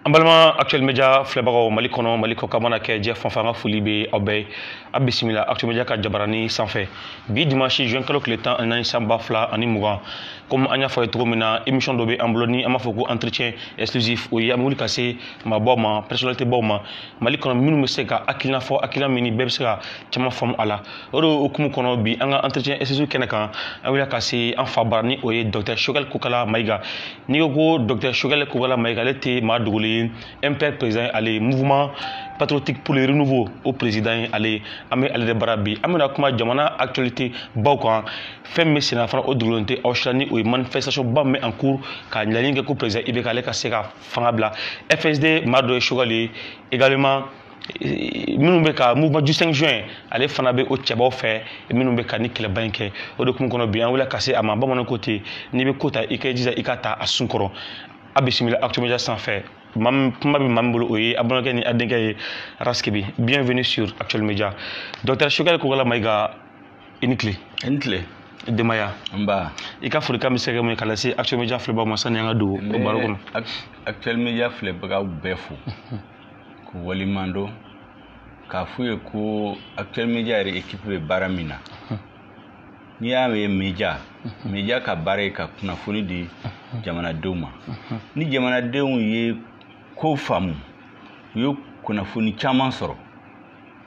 Ambalma actuel média flebaro malikono maliko kamana ke je fanfanga fulibe obey abisimila actuel média ka jabarani sanfait bi dimanche juin kalo le temps anani samba fla ani mugan comme anya fa etromina émission dobe ambloni amafoko entretien exclusif o yamuli kase ma boma personnalité boma malikono minu meseka akilna fo akilna mini bebsera chama fam ala oro okumu kono bi anga entretien exclusif kenaka awila kase en fabarni o docteur Choguel Koukala Maïga ni go docteur Choguel Koukala Maïga lete ma duguli MPR président allez mouvement patriotique pour le renouveau au président allez amé allez de barabi amena kuma jamana actualité bawkan femme sena fana au volonté auchlani ou manifestation bamme en cours ka nyalinga ko président ibeka le ka seka fangabla FSD Mado Choguel également minnu ka mouvement du 5 juin ale fana be o cɛbaw fɛ minnu ka ni kɛlɛ ban kɛ o de kun kɔnɔ bi an wele ka se a ma bamanan côté ni be kota i ka jija i ka ta a sunkɔrɔ a bisimila actuel média sanfɛ kuma bi mam bolo o ye abonakɛ ni adenkɛ ye Raskibi bienvenue sur actuel média docteur Choguel Koukala Maïga inikle demaya mba i ka foli ka mi sɛgɛ mun kala se actuel média filɛ ba ma sani an ka don o baro kɔnɔ actuel média filɛ baga bɛɛ fo ko walimando ka fuye ko actuel média yɛrɛ équipe bɛ baara min na n'i y'a mɛn média ka baara ye ka kunnafoni di jamanadenw ma ni jamanadenw ye ko faamu u ye kunnafoni caman sɔrɔ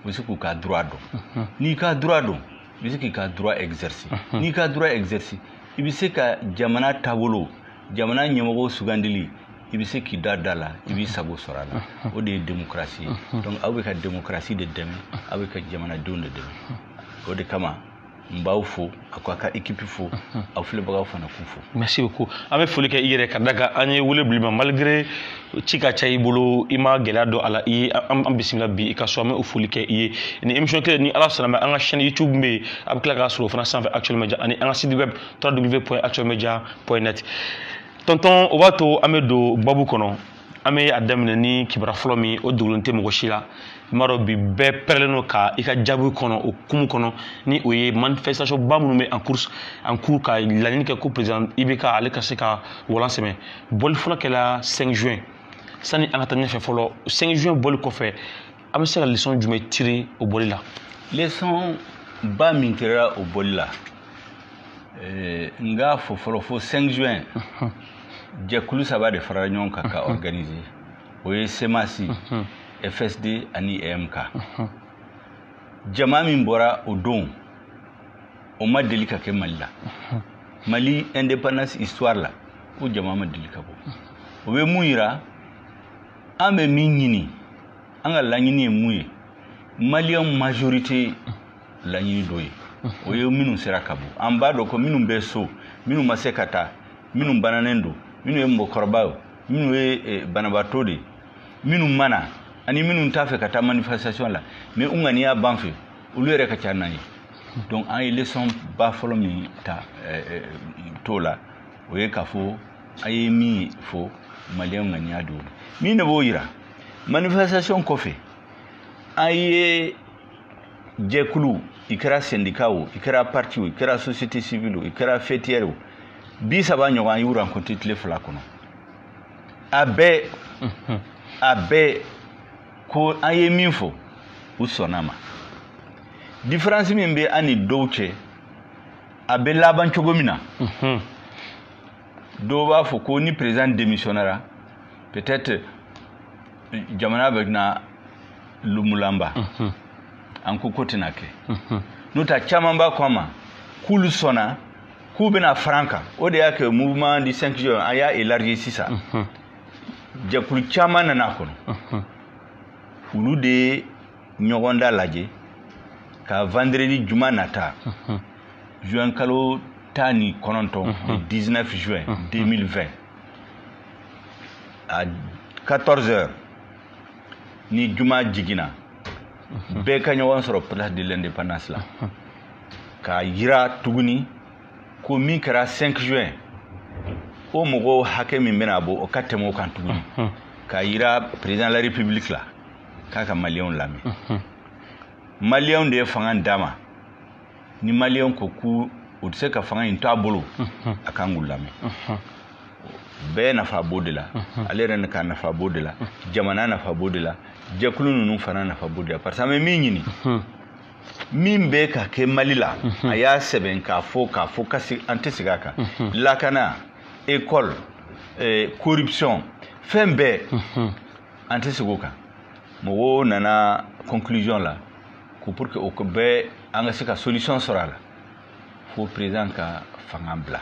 u bɛ se k'u ka droit dɔn n'i ka droit dɔn i bɛ se k'i ka droit exercer n'i ka droit exercer i bɛ se ka jamana taabolo jamana ɲɛmɔgɔw sugandili i bɛ se k'i da la i b'i sago sɔrɔ a la o de ye démocratie ye donc aw bɛ ka démocratie de dɛmɛ aw bɛ ka jamanadenw de dɛmɛ o de kama n b'aw fo a ko a ka équipe fo aw filɛbagaw fana k'u fo. Merci beaucoup an bɛ foli kɛ i yɛrɛ ka da kan an ye wele bili ma malgré ci ka ca i bolo i ma gɛlɛya dɔn a la i ye an bisimila bi i ka so an bɛ o foli kɛ i ye ni émission kelen ni ala sɔnna ma an ka chaîne YouTube bɛ yen a bɛ tila k'a sɔrɔ o fana sanfɛ actuel média ani an ka site web www.actuelmedia.net tonton o b'a to an bɛ don babu kɔnɔ an bɛ a daminɛ ni kibaruya fɔlɔ min o dogolen tɛ mɔgɔ si la i m'a dɔn bi bɛɛ pɛrɛlen don ka i ka jaabi kɔnɔ o kumu kɔnɔ ni o ye manifestation ba minnu bɛ en cours ka laɲini kɛ ko président IBK ale ka se ka walan sɛmɛ bɔli fɔlɔ kɛla 5 juin sani an ka taa ɲɛfɛ fɔlɔ 5 juin bɔli kɔfɛ an bɛ se ka leçon jumɛn tirer o bɔli la. leçon ba min tirera o bɔli la n k'a fɔ fɔlɔ fo 5 juin jɛkulu saba de farala ɲɔgɔn kan ka organiser o ye semasi FSD ani EMK jama min bɔra o don o ma deli ka kɛ Mali la Mali indépendance histoire la o jama ma deli ka bɔ o bɛ mun yira an bɛ min ɲini an ka laɲini ye mun ye Malien majorité laɲini dɔ ye o ye minnu sera ka bɔ an b'a dɔn ko minnu bɛ so minnu ma se ka taa minnu bananen don minnu ye mɔgɔkɔrɔbaw minnu ye banabaatɔ de minnu mana ani minnu t'a fɛ ka taa manifestation la mais u ŋaniya ban fɛ olu yɛrɛ ka ca n'an ye donc an ye leçon ba fɔlɔ min ta t'o la o ye k'a fɔ an ye min fɔ maliyɛnw ŋaniya don min de b'o yira manifestation kɔfɛ an ye jɛkulu i kɛra syndicat o i kɛra parti o i kɛra société civile o i kɛra fêtière o 30 ɲɔgɔn an y'u rencontré tile 2 kɔnɔ a bɛɛ ko an ye min fɔ u sɔnna ma différence min bɛ an ni dɔw cɛ a bɛ laban cogo min na dɔw b'a fɔ ko ni président démissionnera peut-être jamana bɛ na lumulanba an ko tɛna kɛ n'o tɛ caman b'a ko a ma k'olu sɔnna k'u bɛna fara an kan o de y'a kɛ mouvement du 5 juin an y'a élargi sisan jɛkulu caman nana a kɔnɔ olu de ye ɲɔgɔn da lajɛ ka vendredi juma nata juin kalo 19 19 juin 2020 à 14h ni juma jiginna bɛɛ ka ɲɔgɔn sɔrɔ place de l'indépendance la ka yira tuguni ko min kɛra 5 juin o mɔgɔw hakɛ min bɛna bɔ o ka tɛmɛ o kan tuguni ka yira président de la république la k'a ka maliyɛnw lamɛn maliyɛnw de ye fanga d'a ma ni maliyɛnw ko k'u u tɛ se ka fanga in to a bolo a kan k'u lamɛn bɛɛ nafa b'o de la ale yɛrɛ ka nafa b'o de la jamana nafa b'o de la jɛkulu ninnu fana nafa b'o de la parce que an bɛ min ɲini min bɛ ka kɛ Mali la a y'a sɛbɛn k'a fɔ an tɛ segin a kan lakana école corruption fɛn bɛɛ an tɛ segin o kan mɔgɔw nana conclusion la ko pour que o bɛɛ an ka se ka solution sɔrɔ a la fo président ka fanga bila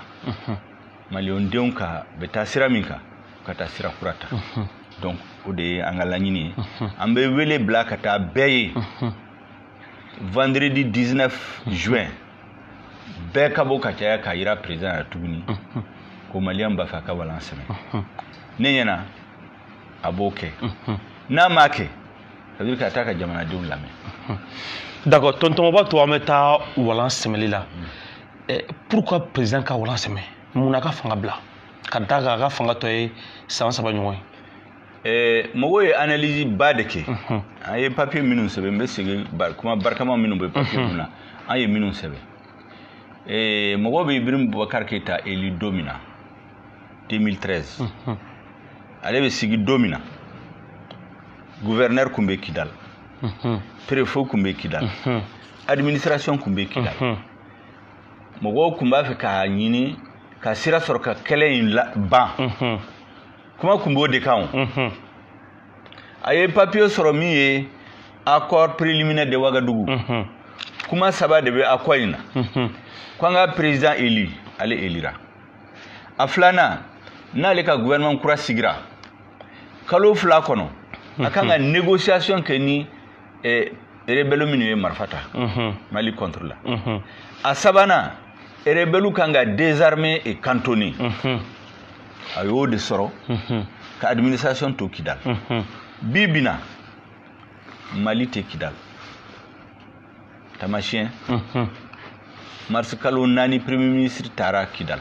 maliyɛndenw ka bɛ taa sira min kan ka taa sira kura ta donc o de ye an ka laɲini ye an bɛ wele bila ka taa bɛɛ ye vendredi 19 juin bɛɛ ka bɔ ka caya ka yira président la tuguni ko maliyɛn b'a fɛ a ka walan sɛmɛ ne ɲɛna a b'o kɛ n'a m'a kɛ ça veut dire ka taa ka jamanadenw lamɛn. D'accord, tonton b'a to an bɛ taa walan sɛmɛli la pourquoi président ka walan sɛmɛ mun na ka fanga bila ka da kan a ka fanga tɔ ye san 3 ɲɔgɔn ye. mɔgɔw ye analyse ba de kɛ an ye papier minnu sɛbɛn n bɛ segin kuma barikama minnu bɛ papier minnu na an ye minnu sɛbɛn mɔgɔw bɛ Ibrahim Boubacar Keïta élu don min na 2013 ale bɛ sigi don min na gouverneur kun bɛ Kidal préfet kun bɛ Kidal administration kun bɛ Kidal mɔgɔw kun b'a fɛ k'a ɲini ka sira sɔrɔ ka kɛlɛ in ban kuma kun b'o de kan a ye papier sɔrɔ min ye accord préliminaire de Ouagadougou kuma 3 de bɛ accord in na ko an ka président élu ale élira a filanan n'ale ka gouvernement kura sigira kalo 2 kɔnɔ a kan ka négociation kɛ ni rebelle minnu ye marifa ta Mali contre la a sabanan rebelle kan ka désarmer et cantonner a y'o de sɔrɔ ka administration to Kidal bi bina Mali tɛ Kidal tamasiyɛn mars kalo 4 premier ministre taara Kidal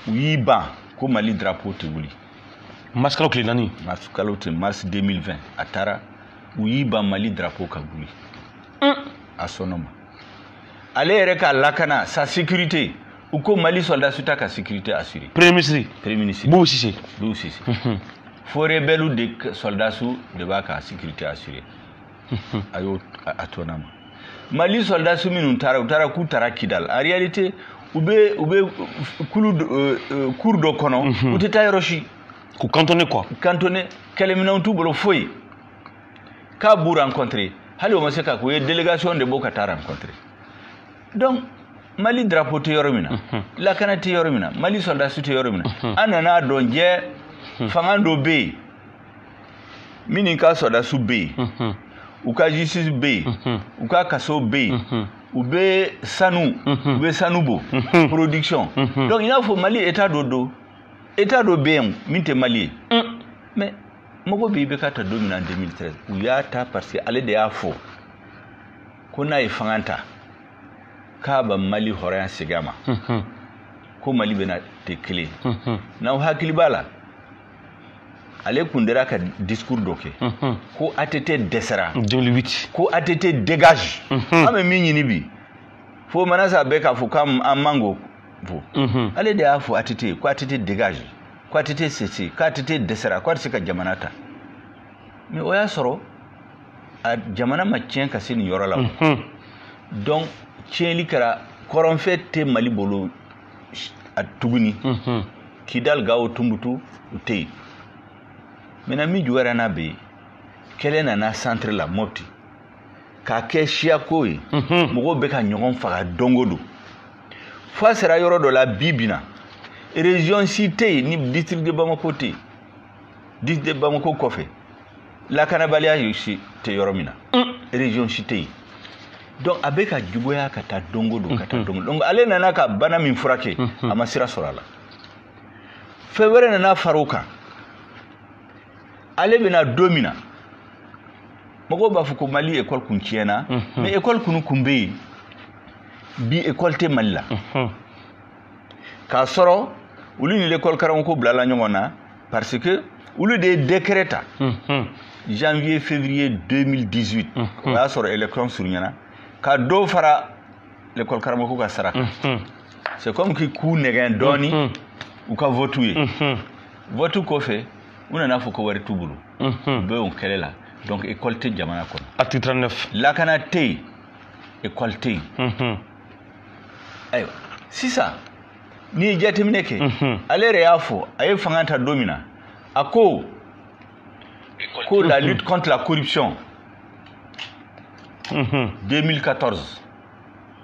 u y'i ban ko Mali drapeau tɛ wuli mars kalo tile 4 mars 2020 a taara u y'i ban Mali drapeau ka wuli a sɔnna ma ale yɛrɛ ka lakana sa sécurité ou ko Mali soldat suta ka sécurité assurée premier ministre Bou Sissé fo rebelle de soldats su de b'a ka sécurité assurée ayo a tonama Mali soldats su minnu taara u taara k'u taara Kidal en réalité u bɛ cour dɔ kɔnɔ u tɛ taa yɔrɔ si ku cantonné quoi cantonné kɛlɛminɛnw t'u bolo foyi k'a b'u rencontrer hali o ma se ka ko ye délégation de bɔ ka taa rencontrer donc Mali drapeau tɛ yɔrɔ min na lakana tɛ yɔrɔ min na Mali soldats tɛ yɔrɔ min na an nana dɔn jɛ fanga dɔ bɛ yen minnu ka soldats bɛ yen u ka justice bɛ yen u ka kaso bɛ yen u bɛ sanu bɔ production donc i n'a fɔ Mali état dɔ bɛ yen min tɛ Mali ye mais mɔgɔ bɛ ka ta don min na 2013 u y'a ta parce que ale de y'a fɔ ko n'a ye fanga ta k'a bɛ Mali hɔrɔnya segin a ma ko Mali bɛna tɛ kelen n'aw hakili b'a la ale kun dira ka discours dɔ kɛ ko ATT dɛsɛra 2008 ko ATT dégage an bɛ min ɲini bi fo manasa bɛɛ k'a fɔ k'an mango fo ale de y'a fɔ ATT ko ATT dégage ko ATT cessé ko ATT dɛsɛra ko a tɛ se ka jamana ta mais o y'a sɔrɔ a jamana ma tiɲɛ ka se nin yɔrɔ la donc tiɲɛli kɛra kɔrɔnfɛ tɛ Mali bolo a tuguni Kidal Gao Tombouctou u tɛ yen maintenant min juguyara n'a bɛ yen kɛlɛ nana centre la Mopti k'a kɛ siyako ye mɔgɔw bɛ ka ɲɔgɔn faga don o don fo a sera yɔrɔ dɔ la bi bi na région si tɛ yen ni district de Bamako tɛ yen district de Bamako kɔfɛ lakanabaliya tɛ yɔrɔ min na région si tɛ yen donc a bɛ ka juguya ka taa don o don ka taa don o don donc ale nana ka bana min furakɛ a ma sira sɔrɔ a la fɛn wɛrɛ nana far'o kan ale bɛna don min na mɔgɔw b'a fɔ ko Mali école kun tiɲɛna mais école kun bɛ yen bi école tɛ Mali la k'a sɔrɔ olu ni l'école karamɔgɔ bilala ɲɔgɔn na parce que olu de ye décret ta janvier février 2018 o y'a sɔrɔ élection surunyana ka dɔ fara l'école karamɔgɔ ka sara kan c'est comme k'i k'u nɛgɛn dɔɔni u ka vote ye vote kɔfɛ u nana fɔ ko wari t'u bolo u bɛ o kɛlɛ la donc école tɛ jamana kɔnɔ article 39 lakana tɛ yen école tɛ yen ayiwa sisan n'i ye jateminɛ kɛ ale yɛrɛ y'a fɔ a ye fanga ta don min na a ko la lutte contre la corruption 2014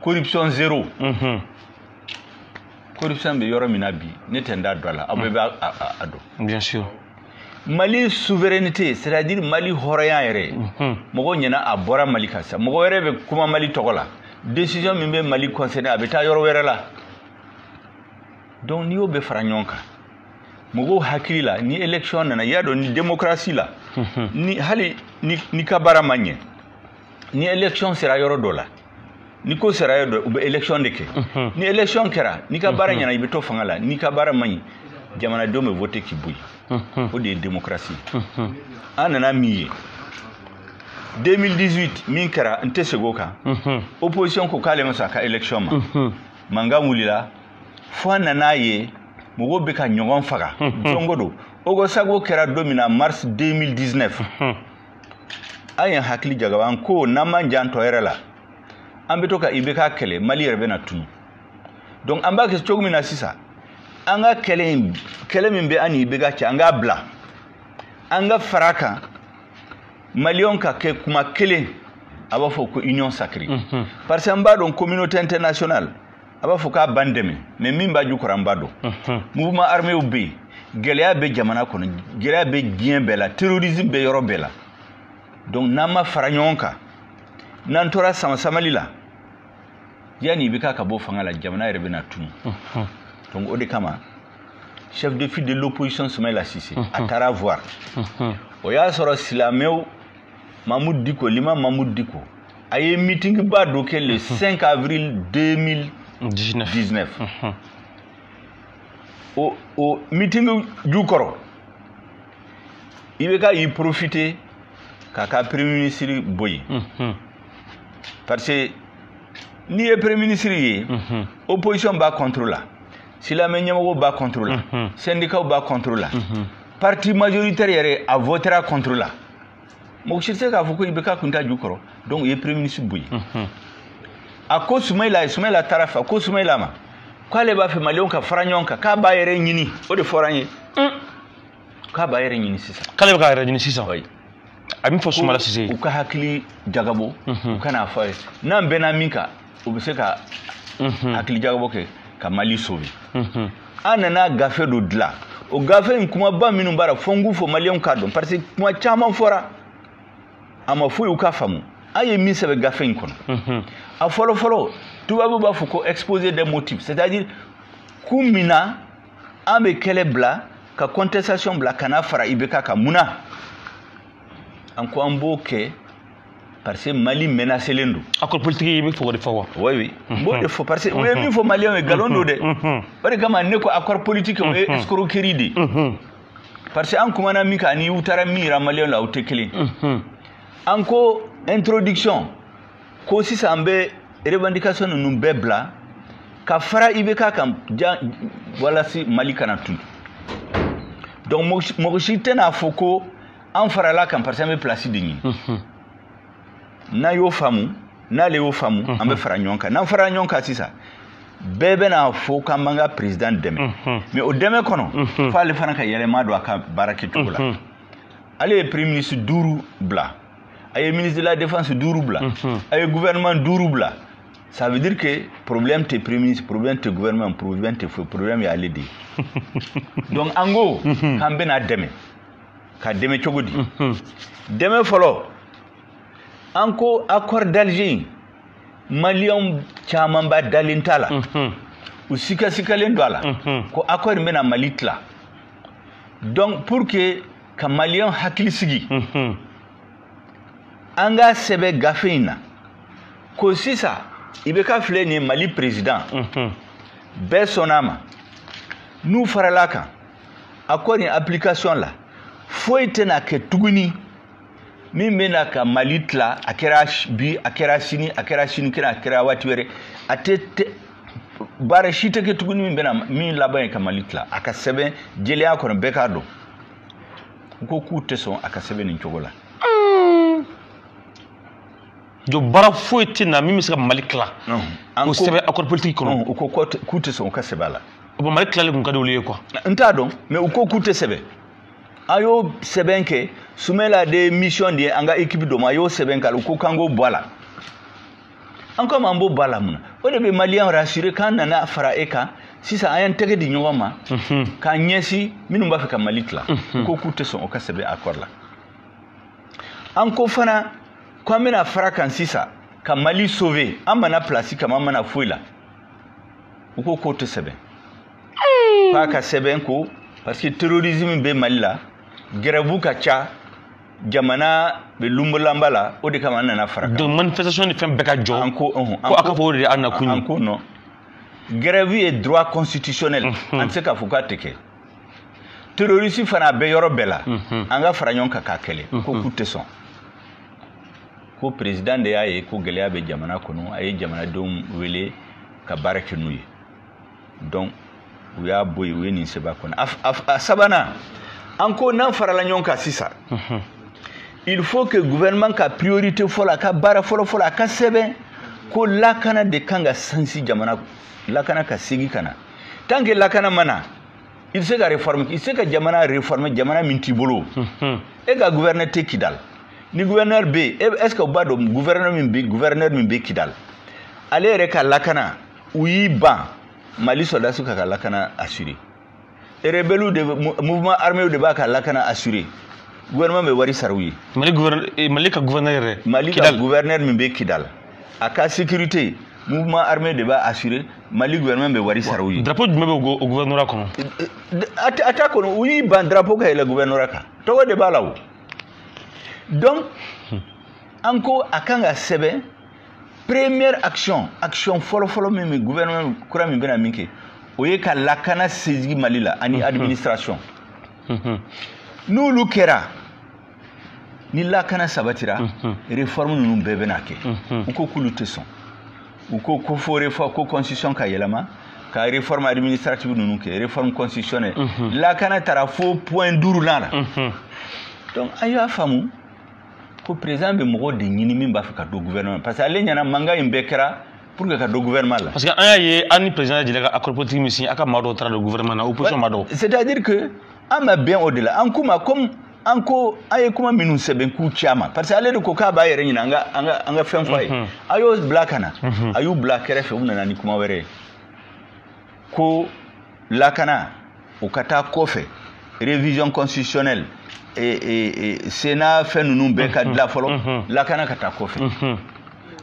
corruption zéro corruption bɛ yɔrɔ min na bi ne tɛ n da don a la aw bɛɛ b'a dɔn bien sûr Mali souveraineté c'est-à-dire Mali hɔrɔnya yɛrɛ mɔgɔ ɲɛna a bɔra Mali kan sa mɔgɔ wɛrɛ bɛ kuma Mali tɔgɔ la décision min bɛ Mali concerné a bɛ taa yɔrɔ wɛrɛ la donc n'i y'o bɛ fara ɲɔgɔn kan mɔgɔw hakili la ni élection nana i y'a dɔn ni démocratie la ni hali ni ka baara ma ɲɛ ni élection sera yɔrɔ dɔ la ni ko sera yɔrɔ dɔ u bɛ élection de kɛ ni élection kɛra ni ka baara ɲɛna i bɛ to fanga la ni ka baara ma ɲɛ jamanadenw bɛ voter k'i bɔ yen o de ye démocratie an nana min ye 2018 min kɛra n tɛ segin o kan opposition ko k'ale ma sɔn a ka élection ma mankan wulila fo an nana ye mɔgɔw bɛ ka ɲɔgɔn faga jɔngo don Ogo Sago kɛra don min na mars 2019 an ye hakili jagaba an ko n'an man jan tɔ yɛrɛ la an bɛ to ka IBK kɛlɛ Mali yɛrɛ bɛ na tunu donc an b'a kɛ cogo min na sisan an ka kɛlɛ min bɛ an ni IBK cɛ an k'a bila an ka fara kan Maliɲɛnw ka kɛ kuma kelen a b'a fɔ ko union sacrée parce que an b'a dɔn communauté internationale a b'a fɔ k'a b'an dɛmɛ mais min b'a jukɔrɔ an b'a dɔn mouvement arméw bɛ yen gɛlɛya bɛ jamana kɔnɔ gɛlɛya bɛ diɲɛ bɛɛ la terrorisme bɛ yɔrɔ bɛɛ la donc n'an ma fara ɲɔgɔn kan n'an tora sama-samali la yanni IBK ka bɔ fanga la jamana yɛrɛ bɛ na tunu donc o de kama chef de file de l'opposition Soumaïla Cissé a taara voir o y'a sɔrɔ silamɛw Mamoudou Dicko l'imam Mamoudou Dicko a ye meeting ba dɔ kɛ le 5 avril 2019 o meeting jukɔrɔ IBK y'i profiter k'a ka premier ministre bɔ yen parce que n'i ye premier ministre ye opposition b'a contre la silamɛ ɲɛmɔgɔw b'a contre la syndicat b'a contre la parti majoritaire yɛrɛ a votera contre la mɔgɔ si tɛ se k'a fɔ ko IBK kun t'a ju kɔrɔ donc u ye premier ministre bɔ yen a ko Soumaïla taara fɛ a ko Soumaïla ma k'ale b'a fɛ Maliɲɛnw ka fara ɲɔgɔn kan k'a b'a yɛrɛ ɲini o de fɔra an ye k'a b'a yɛrɛ ɲini sisan k'ale bɛ k'a yɛrɛ ɲini sisan a min fɔ Soumaïla Cissé u ka hakili jagabɔ u kana fɔ a ye n'an bɛnna min kan u bɛ se ka hakili jagabɔ kɛ ka Mali sauver an nana gafe dɔ dilan o gafe in kumaba minnu b'a la fɔ n k'u fɔ Maliɲɛnw k'a dɔn parce que kuma caman fɔra a ma foyi u ka faamu an ye min sɛbɛn gafe in kɔnɔ a fɔlɔ-fɔlɔ tubabu b'a fɔ ko exposé des motifs c'est-à-dire kun min na an bɛ kɛlɛ bila ka contestation bila ka n'a fara IBK kan mun na an ko an b'o kɛ parce que Mali menacelen don accord politique i bɛ fɔ o de fɔ wa oui n b'o de fɔ parce que o ye min fɔ Maliɲɛnw ye nkalon don dɛ o de kama ne ko accord politique o ye escroquerie de parce que an kumana min kan ani u taara min yira Maliɲɛnw la o tɛ kelen an ko introduction ko sisan an bɛ revendication ninnu bɛɛ bila ka fara IBK kan walasi Mali kana tunu donc mɔgɔ si tɛna fɔ ko an farala kan parce que an bɛ place de ɲini n'a y'o faamu n'ale y'o faamu an bɛ fara ɲɔgɔn kan n'an fara ɲɔgɔn kan sisan bɛɛ bɛna fɔ k'an b'an ka président dɛmɛ mais o dɛmɛ kɔnɔ f'ale fana ka yɛlɛma don a ka baara kɛcogo la ale ye premier ministre 5 bila a ye ministre de la défense 5 bila a ye gouvernement 5 bila ça veut dire que problème tɛ premier ministre problème tɛ gouvernement problème tɛ foyi problème ye ale de ye donc an ko k'an bɛna dɛmɛ ka dɛmɛ cogo di dɛmɛ fɔlɔ an ko accord d'Alger Maliɲɛnw caman ba dalen t'a la u sikalen don a la ko accord in bɛna Mali tila donc pour que ka Maliɲɛnw hakili sigi an ka sɛbɛn gafe in na ko sisan IBK filɛ nin ye Mali président bɛɛ sɔnn'a ma n'u farala kan accord in application la foyi tɛna kɛ tuguni min bɛna ka Mali tila a kɛra bi a kɛra sini a kɛra sini kɛra a kɛra waati wɛrɛ a tɛ baara si tɛ kɛ tuguni min bɛna min laban ye ka Mali tila a ka sɛbɛn jeliya kɔnɔ bɛɛ k'a dɔn u ko k'u tɛ sɔn a ka sɛbɛn nin cogo la jo baara foyi tɛ na min bɛ se ka Mali tila o sɛbɛn accord politique kɔnɔ u ko k'u tɛ sɔn u ka sɛbɛn a la bon Mali tilali kun ka di olu ye quoi n t'a dɔn mais u ko k'u tɛ sɛbɛn a y'o sɛbɛn kɛ Soumaïla de mission de an ka équipe dɔ ma a y'o sɛbɛn k'ala u ko k'an k'o bɔ a la an ko an b'o bɔ a la mun na o de bɛ maliyɛn rassurer k'an nana fara e kan sisan an y'an tɛgɛ di ɲɔgɔn ma k'an ɲɛsin minnu b'a fɛ ka Mali tila u ko k'u tɛ sɔn o ka sɛbɛn accord la an ko fana k'an bɛna fara kan sisan ka Mali sauver an mana place kama an mana foyi la u ko k'o tɛ sɛbɛn k'a ka sɛbɛn ko parce que terrorisme bɛ Mali la grève ka ca jamana bɛ lumbolamba la o de kama an nana fara kan donc manifestation ni fɛn bɛɛ ka jɔ an ko ko a ka fɔ o de an na kun an ko non grève ye droit constitutionnel an tɛ se k'a fɔ k'a tɛ kɛ terroriste fana bɛ yɔrɔ bɛɛ la an ka fara ɲɔgɔn kan k'a kɛlɛ ko k'u tɛ sɔn ko président de y'a ye ko gɛlɛya bɛ jamana kɔnɔ a ye jamanadenw wele ka baara kɛ n'u ye donc u y'a bɔ yen u ye nin sɛbɛn kɔnɔ a sabanan an ko n'an farala ɲɔgɔn kan sisan il faut que gouvernement ka priorité fɔlɔ a ka baara fɔlɔ a ka sɛbɛn ko lakana de kan ka sinsin jamana lakana ka segin ka na tant que lakana mana il se ka réformer il se ka jamana réformer jamana min t'i bolo e ka gouverneur tɛ Kidal ni gouverneur bɛ yen est ce que u b'a dɔn gouverneur min bɛ Kidal ale yɛrɛ ka lakana u y'i ban Mali soldats ka lakana assuré rebelles de mouvement armé de b'a ka lakana assuré gouvernement bɛ wari sara u ye Mali ka gouverneur yɛrɛ Mali ka gouverneur min bɛ Kidal a ka sécurité mouvement armé de b'a assuré Mali gouvernement bɛ wari sara u ye drapeau jumɛn bɛ o gouvernorat kɔnɔ a t'a kɔnɔ u y'i ban drapeau ka yɛlɛ gouvernorat kan tɔgɔ de b'a la o donc an ko a kan ka sɛbɛn première action fɔlɔ min bɛ gouvernement kura min bɛna min kɛ o ye ka lakana segin Mali la ani administration n'olu kɛra ni lakana sabatira réforme ninnu bɛɛ bɛna kɛ u ko k'olu tɛ sɔn u ko ko fo réforme ko constitution ka yɛlɛma ka réforme administrative ninnu kɛ réforme constitutionnelle lakana taara fo point 5 la donc an y'a faamu ko président bɛ mɔgɔ de ɲini min b'a fɛ ka don gouvernement parce que ale ɲɛna mankan in bɛɛ kɛra pour que ka don gouvernement la. parce que an y'a ye an ni président jɛla ka accord politique min signé a ka maa dɔw taara don gouvernement na opposition maa dɔw. c'est à dire que an ma bɛn o de la an kuma comme an ko an ye kuma minnu sɛbɛn k'u caman parce que ale de ko k'a b'a yɛrɛ ɲini an ka fɛn fɔ a ye a y'o bila ka na a y'u bila kɛrɛfɛ u nana ni kuma wɛrɛ ye ko lakana u ka taa kɔfɛ révision constitutionnelle Sénat fɛn ninnu bɛɛ ka dilan fɔlɔ lakana ka taa kɔfɛ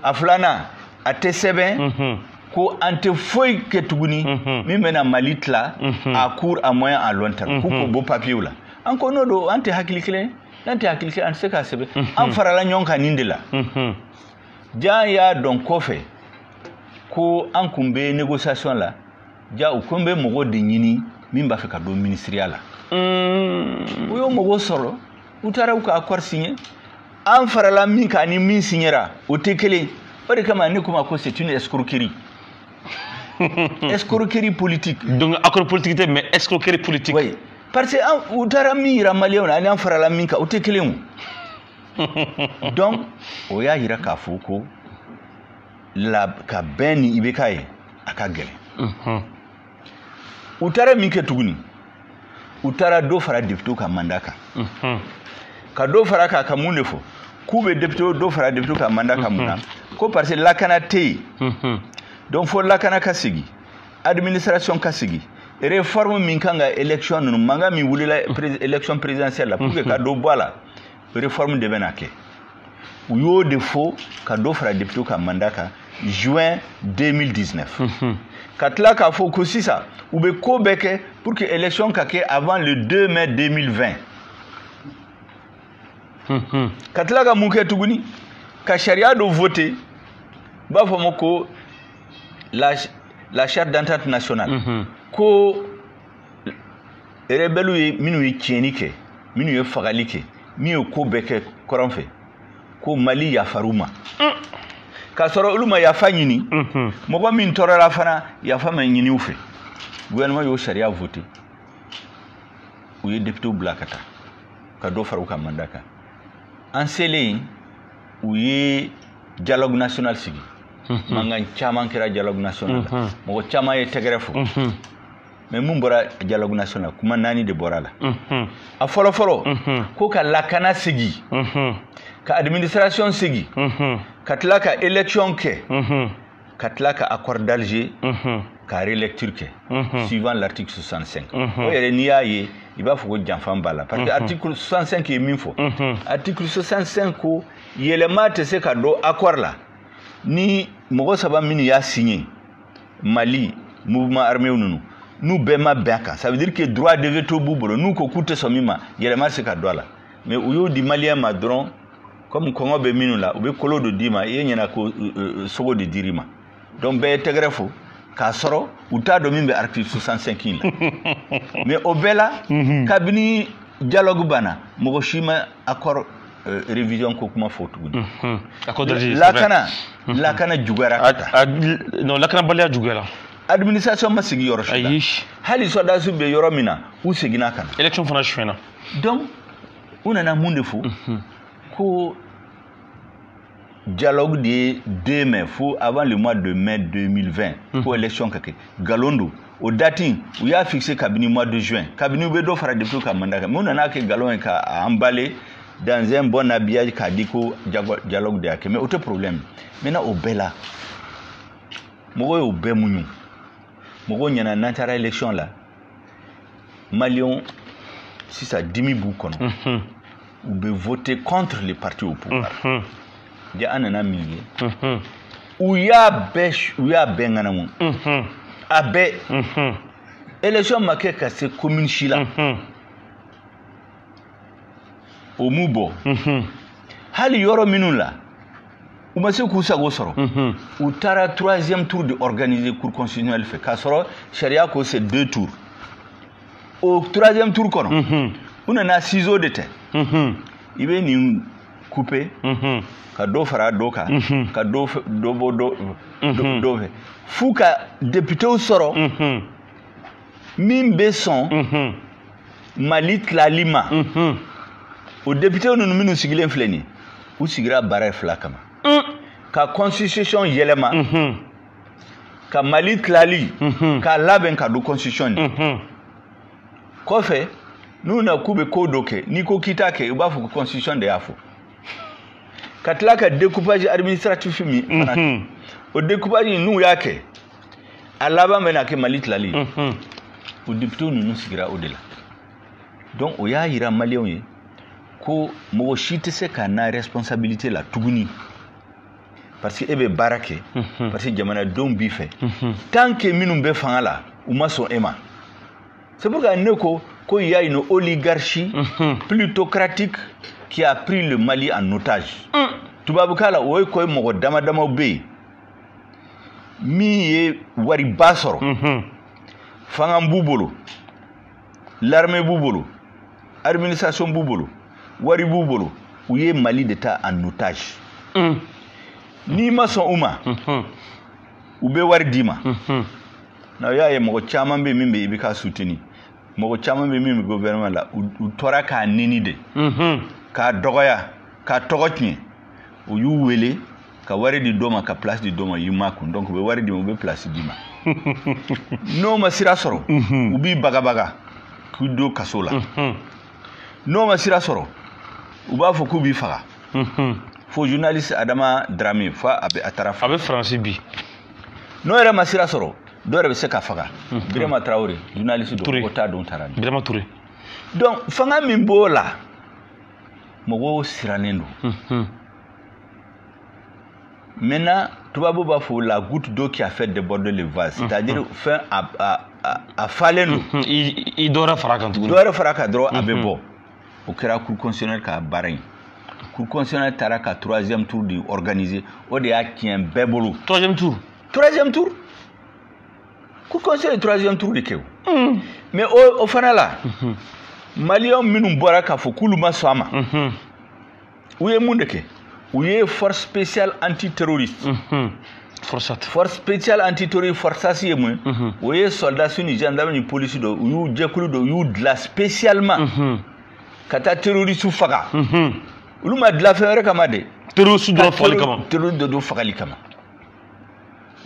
a filanan a tɛ sɛbɛn ko an tɛ foyi kɛ tuguni min bɛna Mali tila à court à moyen à long terme k'u k'o bɔ papiyew la an ko n'o don an tɛ hakili kelen n'an tɛ hakili kelen an tɛ se k'a sɛbɛn an farala ɲɔgɔn kan nin de la jaa y'a dɔn kɔfɛ ko an kun bɛ négociation la jaa u ko n bɛ mɔgɔ de ɲini min b'a fɛ ka don ministériya la u y'o mɔgɔ sɔrɔ u taara u ka accord signé an farala min kan ni min signera o tɛ kelen o de kama ne kuma ko c'est une escroquerie escroquerie politique donc accord politique tɛ mais escroquerie politique oui parce que u taara min yira maliyɛnw na ani an farala min kan o tɛ kelen o donc o y'a yira k'a fɔ ko ka bɛn ni IBK ye a ka gɛlɛn u taara min kɛ tuguni u taara dɔ fara député ka mandat kan ka dɔ fara k'a ka mun de fɔ k'u bɛ député dɔ fara député ka mandat kan mun na ko parce que lakana tɛ yen donc fo lakana ka sigi administration ka sigi réforme min kan ka élection ninnu mankan min wulila élection présidentielle la pour que ka dɔ bɔ a la réforme de bɛna kɛ u y'o de fɔ ka dɔ fara député ka mandat kan juin 2019 ka tila k'a fɔ ko sisan u bɛ ko bɛɛ kɛ pour que élection ka kɛ avant le 2 mai 2020 ka tila ka mun kɛ tuguni ka sariya dɔ voter b'a fɔ ma ko la charte d'entente nationale ko rebelles ye minnu ye tiɲɛni kɛ minnu ye fagali kɛ min ye ko bɛɛ kɛ kɔrɔn fɛ ko Mali yafar'u ma k'a sɔrɔ olu ma yafa ɲini mɔgɔ min tɔɔrɔla fana yafa ma ɲini u fɛ gouvernement y'o sariya voté u ye député bila ka taa ka dɔ fara u ka mandat kan an selen u ye dialogue national sigi mankan caman kɛra dialogue national la mɔgɔ caman ye tɛgɛrɛ fɔ mais mun bɔra dialogue national kuma 4 de bɔra la a fɔlɔ ko ka lakana sigi ka administration sigi ka tila ka élection kɛ ka tila ka accord d'Alger ka relecture kɛ suivant l'article 65 o yɛrɛ n'i y'a ye i b'a fɔ ko janfan b'a la parce que article 65 ye min fɔ article 65 ko yɛlɛma tɛ se ka don accord la ni mɔgɔ saba minnu y'a signé Mali mouvement armé ninnu n'u bɛɛ ma bɛn a kan ça veut dire que droit de veto b'u bolo n'u ko k'u tɛ sɔn min ma yɛlɛma se ka don a la mais u y'o di malien ma dɔrɔn comme kɔngɔ bɛ minnu la u bɛ kolo dɔ d'i ma i ye ɲɛna ko sogo de dir'i ma donc bɛɛ ye tɛgɛrɛ fo k'a sɔrɔ u t'a dɔn min bɛ article 65 in la mais o bɛɛ la kabini dialogue banna mɔgɔ si ma accord révision ko kuma fɔ tuguni lakana juguyara ka taa non lakanabaliya juguyara administration ma sigi yɔrɔ si la hali soldats bɛ yɔrɔ min na u seginna ka na élection fana suɲɛna donc u nana mun de fɔ ko dialogue de ye 2 mai fo avant le mois de mai 2020 ko élection ka kɛ galon don o date u y'a fixé kabini mois de juin kabini u bɛ dɔ fara député ka mandat kan mais u nana kɛ galon ye ka emballer dans un bon habillage k'a di ko dialogue de y'a kɛ mais o tɛ problème maintenant o bɛɛ la mɔgɔ y'o bɛɛ muɲu mɔgɔ ɲɛna n'an taara élection la Maliens sisan dimi b'u kɔnɔ u bɛ voter contre les partis au pouvoir ja an nana min ye u y'a bɛɛ ŋanamu a bɛɛ élection ma kɛ ka se commune si la o m'u bɔ hali yɔrɔ minnu la u ma se k'u sago sɔrɔ u taara 3e tour de organiser cour constitutionnelle fɛ k'a sɔrɔ sariya ko c'est 2 tours o 3e tour kɔnɔ u nana ciseau de tɛ i bɛ nin couper ka dɔ fara dɔ kan ka dɔ bɔ dɔ fɛ f'u ka députéw sɔrɔ min bɛ sɔn Mali tilali ma o députéw ninnu minnu sigilen filɛ nin u sigira baara fila kama ka constitution yɛlɛma ka Mali tilali k'a labɛn ka don constitution ni kɔfɛ n'u na k'u bɛ ko dɔ kɛ n'i ko k'i t'a kɛ u b'a fɔ ko constitution de y'a fɔ ka tila ka découpage administratif min fana kɛ o découpage n'u y'a kɛ a laban bɛna kɛ Mali tilali o député ninnu sigira o de la donc o y'a yira maliyɛnw ye ko mɔgɔ si tɛ se ka na responsabilité la tuguni parce que e bɛ baara kɛ parce que jamanadenw b'i fɛ tant que minnu bɛ fanga la u ma sɔn e ma c'est pourquoi ne ko il y a une oligarchie plutocratique qui a pris le Mali en otage tubabukan la o ye ko mɔgɔ damadamaw bɛ yen min ye wariba sɔrɔ fanga b'u bolo l'armée b'u bolo administration b'u bolo wari b'u bolo u ye Mali de ta en otage n'i ma sɔn u ma u bɛ wari d'i ma na y'a ye mɔgɔ caman bɛ min bɛ i bɛ ka soutenir mɔgɔ caman bɛ min bɛ gouvernement la u tora k'a neni de k'a dɔgɔya k'a tɔgɔ tiɲɛ u y'u wele ka wari di dɔ ma ka place di dɔ ma y'u ma kun donc u bɛ wari di ma u bɛ place di ma n'o ma sira sɔrɔ u b'i bagabaga k'u don kaso la n'o ma sira sɔrɔ u b'a fɔ k'u b'i faga fo journaliste Adama Dramé fo a taara a bɛ France bi n'o yɛrɛ ma sira sɔrɔ dɔw yɛrɛ bɛ se ka faga Birama Traoré journaliste dɔ o t'a dɔn taara Birama Touré donc fanga min b'o la mɔgɔw sirannen don maintenant tubabu b'a fɔ la goutte d'eau qui a fait déborder le vase c'est-à-dire fɛn a falen don i dɔ wɛrɛ fara kan tuguni dɔ wɛrɛ fara kan dɔrɔn a bɛ bɔ o kɛra cour constitutionnelle ka baara in cour constitutionnelle taara ka 3e tour de organiser o de y'a tiɲɛ bɛɛ bolo 3e tour cour constitutionnelle 3e tour de kɛ o mais o fana la maliyɛnw minnu bɔra k'a fɔ k'olu ma sɔn a ma u ye mun de kɛ où il y a force spéciale antiterroriste. Force spéciale antiterroriste, force assez moins. Où il y a soldats, ni gendarmes, ni policiers, où il y a de la spécialement. Kata terroriste ou faga. Où il y a de la faire comme des terroriste de fagali kama. Terroriste de fagali kama.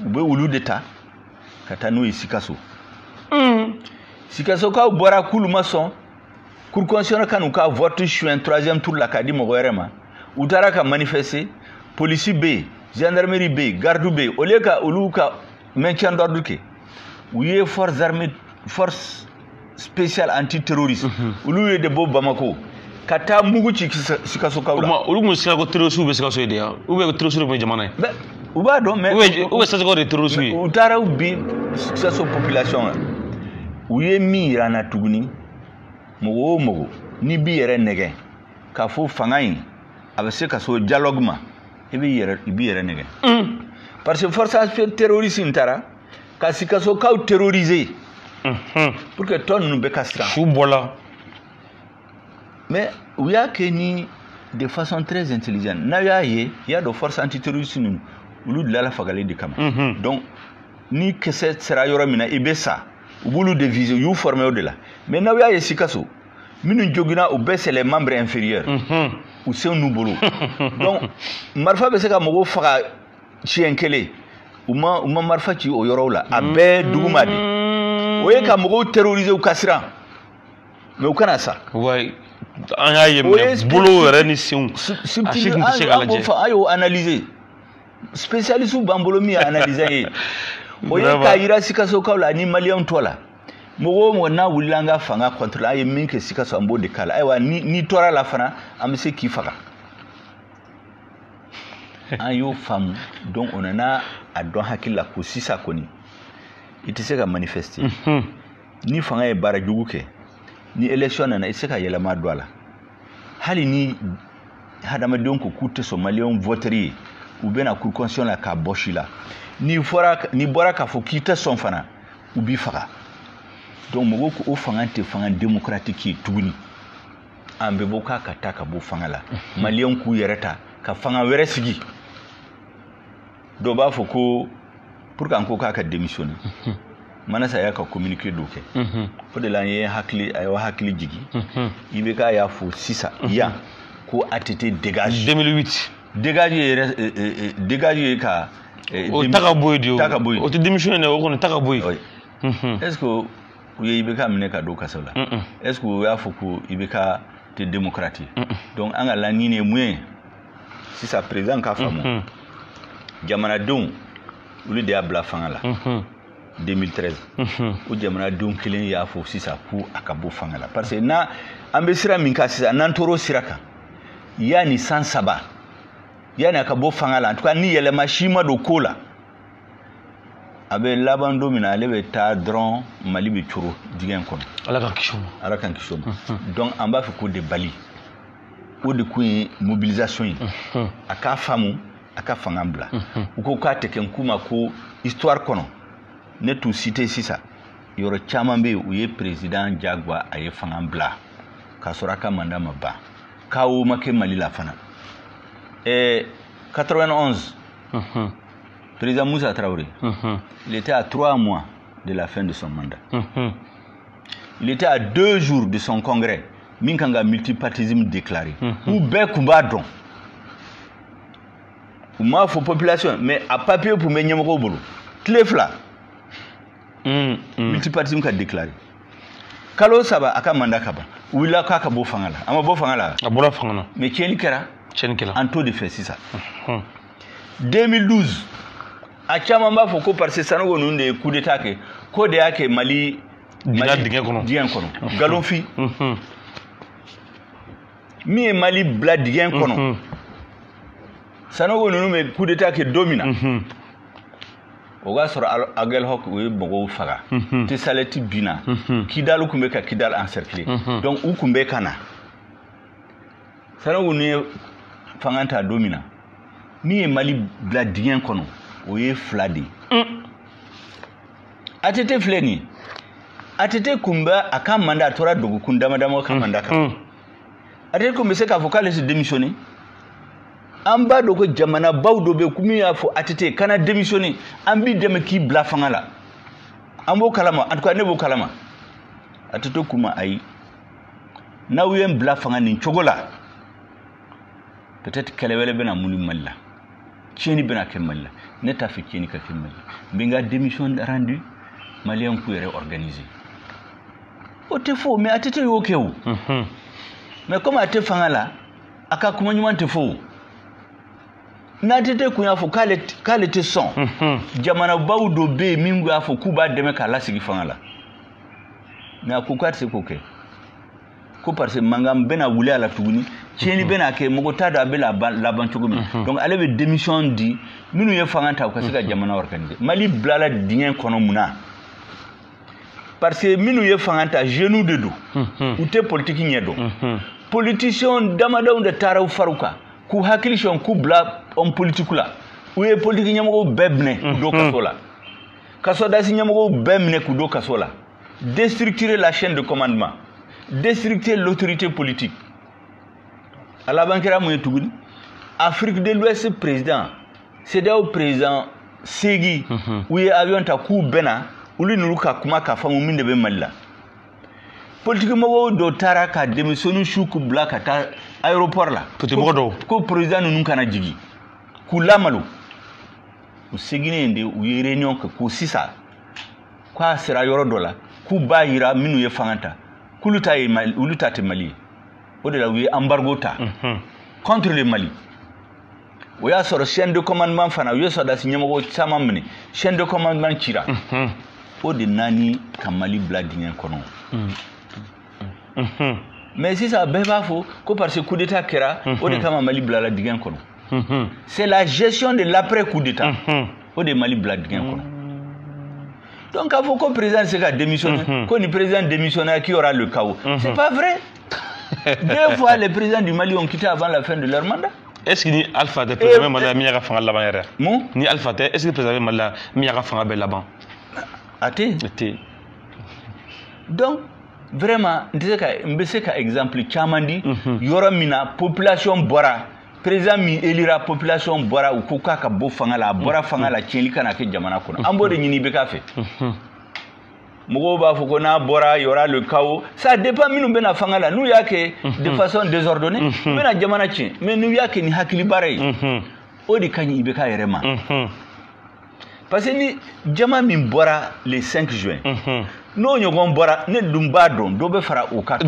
Où il y a d'état. Kata nous ici kaso. Sikaso ka bora kulu mason. Cour constitutionnelle kan ka vote juin 3e tour la kadi mo werema. Utara ka manifester. Police B, gendarmerie B, garde B, au lieu ka uluka maintien d'ordre ke. Ouye forces armées, force spéciale antiterroriste. Ulu de bo Bamako. Kata mugu ci sikaso kawla. Ulu mu sikaso terroriste be sikaso idea. Ube terroriste be jamana. Be uba do mais ube sikaso de terroriste. Utara ubi sikaso population. Ouye mi rana tuguni. Mogo ni bi yere nege. Ka fo fangayin. Avec ce que ce dialogue ma et bi yere nege. Parce que force terroriste intara ka sikaso ka terroriser. Pour que ton nous be kastra. Voilà. Mais il y a que ni de façon très intelligente. Na il y a de forces antiterroristes nous ulu de la fagale de kama. Donc ni que cette sera yoromina ibesa ubulu de vision you formé au delà. Mais na ya sikaso minu jogina ou baisse les membres inférieurs. Ou c'est un noubolo. Donc marfa be se ka mogo faga chienkele uma marfa ci o yorola abe dugumadi. Oye ka mogo terroriser ou kasira. Mais ukana ça. Ouais. Anya bolo reni siun. Ayo analyser. Spécialiste ou bambolo mi analyser. Oye ka ira sikaso ka la ni malien tola. Mogo mo na wulanga fanga contre ay minke sikaso ambo de kala. Aywa ni tora la fana amse ki faga. Ayo fam donc on en a à don hakila ko sisa koni. Itise ka manifester. Ni fanga e bara juguke. Ni élection na iseka yelama douala hali ni hadama donko kute somalien voterie ou bien na cour constitutionnelle la ka boshila ni bora ka fo kita son fana ou bi faka donc mogo ko fangante fanga démocratique tuguni ambe boka ka taka bo fangala malien ku yereta ka fanga were sigi do ba fo ko pour kan ko ka démissionner manasa ya ka communiquer doke ko de la ye hakli ayo hakli jigi ibe ka ya fo sisa ya ko ATT dégage 2008 dégage ka o takaboy dio o te démissionner o ko takaboy est-ce que vous ibe ka mine ka do ka sala est-ce que ya fo ko ibe ka te démocratie donc anga la nine moué si ça président ka famo jamana don ulu de abla fangala 2013 o jamana don kelen ya fo sisa ku akabo fangala parce que na ambesira minka sisa nan toro siraka yani sansaba yani akabo fangala en tout cas ni yele machima do kola abe laban domina lebe ta dron malibi churu digen kono ala kan kishoma donc en bas ko de bali o de ku mobilisation aka famu aka fangambla ko ka teken kuma ko histoire kono ne tout cité sisa yoro chamambe uye président Jagwa aye fangambla ka soraka manda maba kawo make malila fana 91 président Moussa Traoré il était à 3 mois de la fin de son mandat il était à 2 jours de son congrès minkanga multipartisme déclaré ou be kumbadon ma fo population mais à papier pour menyemo ko bolo clefla multipartisme ka déclaré kalo saba aka manda kaba wila ka ka bo fangala ama bo fangala abura fangana mais keli kera en taux de fait c'est ça 2012 a chama mba foko parce que sanogo nunde coup d'état ke ko de yake mali digen kono galon fi mi mali bla digen kono sanogo nunu me coup d'état ke domina oga soro agel hok we bogo faga ti saleti bina kidal kumbe ka kidal encerclé donc u kumbe kana sanogo ne fanganta domina mi mali bla digen kono oye fladi atete fleni atete kumba aka manda tora dogo kundama dama ka manda ka atete kumbe se ka focale se démissionner an b'a dɔn ko jamana baw dɔ bɛ kumi y'a fɔ ATT kana démissionner an b'i dɛmɛ k'i bila fanga la an b'o kalama en tout cas ne b'o kalama ATT kuma ayi n'aw ye n bila fanga nin cogo la peut-être kɛlɛ wɛrɛ bɛna mun Mali la tiɲɛni bɛna kɛ Mali la ne t'a fɛ tiɲɛni ka kɛ Mali la n bɛ n ka démission rendu maliyɛn k'u yɛrɛ organiser o tɛ fɔ mais ATT y'o kɛ o mais comme a tɛ fanga la a ka kuma ɲuman tɛ fɔ o n'ATT kun y'a fɔ k'ale tɛ sɔn jamanabaw dɔ bɛ yen min y'a fɔ k'u b'a dɛmɛ k'a lasigi fanga la mais a ko k'a tɛ se k'o kɛ ko parce que mankan bɛna wuli a la tuguni tiɲɛni bɛna kɛ mɔgɔ t'a dɔn a bɛ laban cogo min donc ale bɛ démission di minnu ye fanga ta u ka se ka jamana organiser Mali bilala dingɛ kɔnɔ mun na parce que minnu ye fanga ta jeunes de don u tɛ politique ɲɛ dɔn politiciens damadɔw de taara u fariw kan k'u hakili sɔn k'u bila homme politique la u ye politique ɲɛmɔgɔw bɛɛ minɛ k'u don kaso la kasɔdasi ɲɛmɔgɔw bɛɛ minɛ k'u don kaso la déstructurer la chaîne de commandement déstructurer l'autorité politique a laban kɛra mun ye tuguni Afrique de l'Ouest président CEDEAO président Segi u ye avion ta k'u bɛnna olu n'olu ka kuma ka faamu min de bɛ Mali la politique mɔgɔw dɔ taara ka denmisɛnninw su k'u bila ka taa aéroport la ko président ninnu kana jigin k'u lamalo u seginnen de u ye réunion kɛ k'u sisa k'a sera yɔrɔ dɔ la k'u b'a yira minnu ye fanga ta k'olu ta ye Mali olu ta tɛ Mali ye o de la u ye embargo ta contre le Mali o y'a sɔrɔ chaîne de commandement fana u ye sɔrɔdasi ɲɛmɔgɔ caman minɛ chaîne de commandement cira o de nani ka Mali bila dingɛ kɔnɔ mais sisan bɛɛ b'a fɔ ko parce que coup d'état kɛra o de kama Mali bilala dingɛ kɔnɔ c'est la gestion de l'après coup d'état o de Mali bila dingɛ kɔnɔ donc k'a fɔ ko président se ka démissionner ko ni président démissionnaire qui aura le chaos c'est pas vrai deux fois les présidents du Mali ont quitté avant la fin de leur mandat. Est-ce que ni Alpha te président Mali mi yaka fanga laban yɛrɛ ni Alpha te est-ce que président Mali mi yaka fanga bɛ laban ate donc vraiment n bɛ se ka exemple caman di yɔrɔ min na population bɔra président min élira population bɔra u ko k'a ka bɔ fanga la a bɔra fanga la tiɲɛli kana kɛ jamana kɔnɔ an b'o de ɲini bɛ k'a fɛ mɔgɔw b'a fɔ ko n'a bɔra y aura le chaos ça dépend minnu bɛna fanga la n'u y'a kɛ de façon désordonnée u bɛna jamana tiɲɛ mais n'u y'a kɛ ni hakili baara ye o de ka ɲi i bɛ k'a yɛrɛ ma parce que ni jama min bɔra le 5 juin n'o ɲɔgɔn bɔra ne dun b'a dɔn dɔ bɛ fara o kan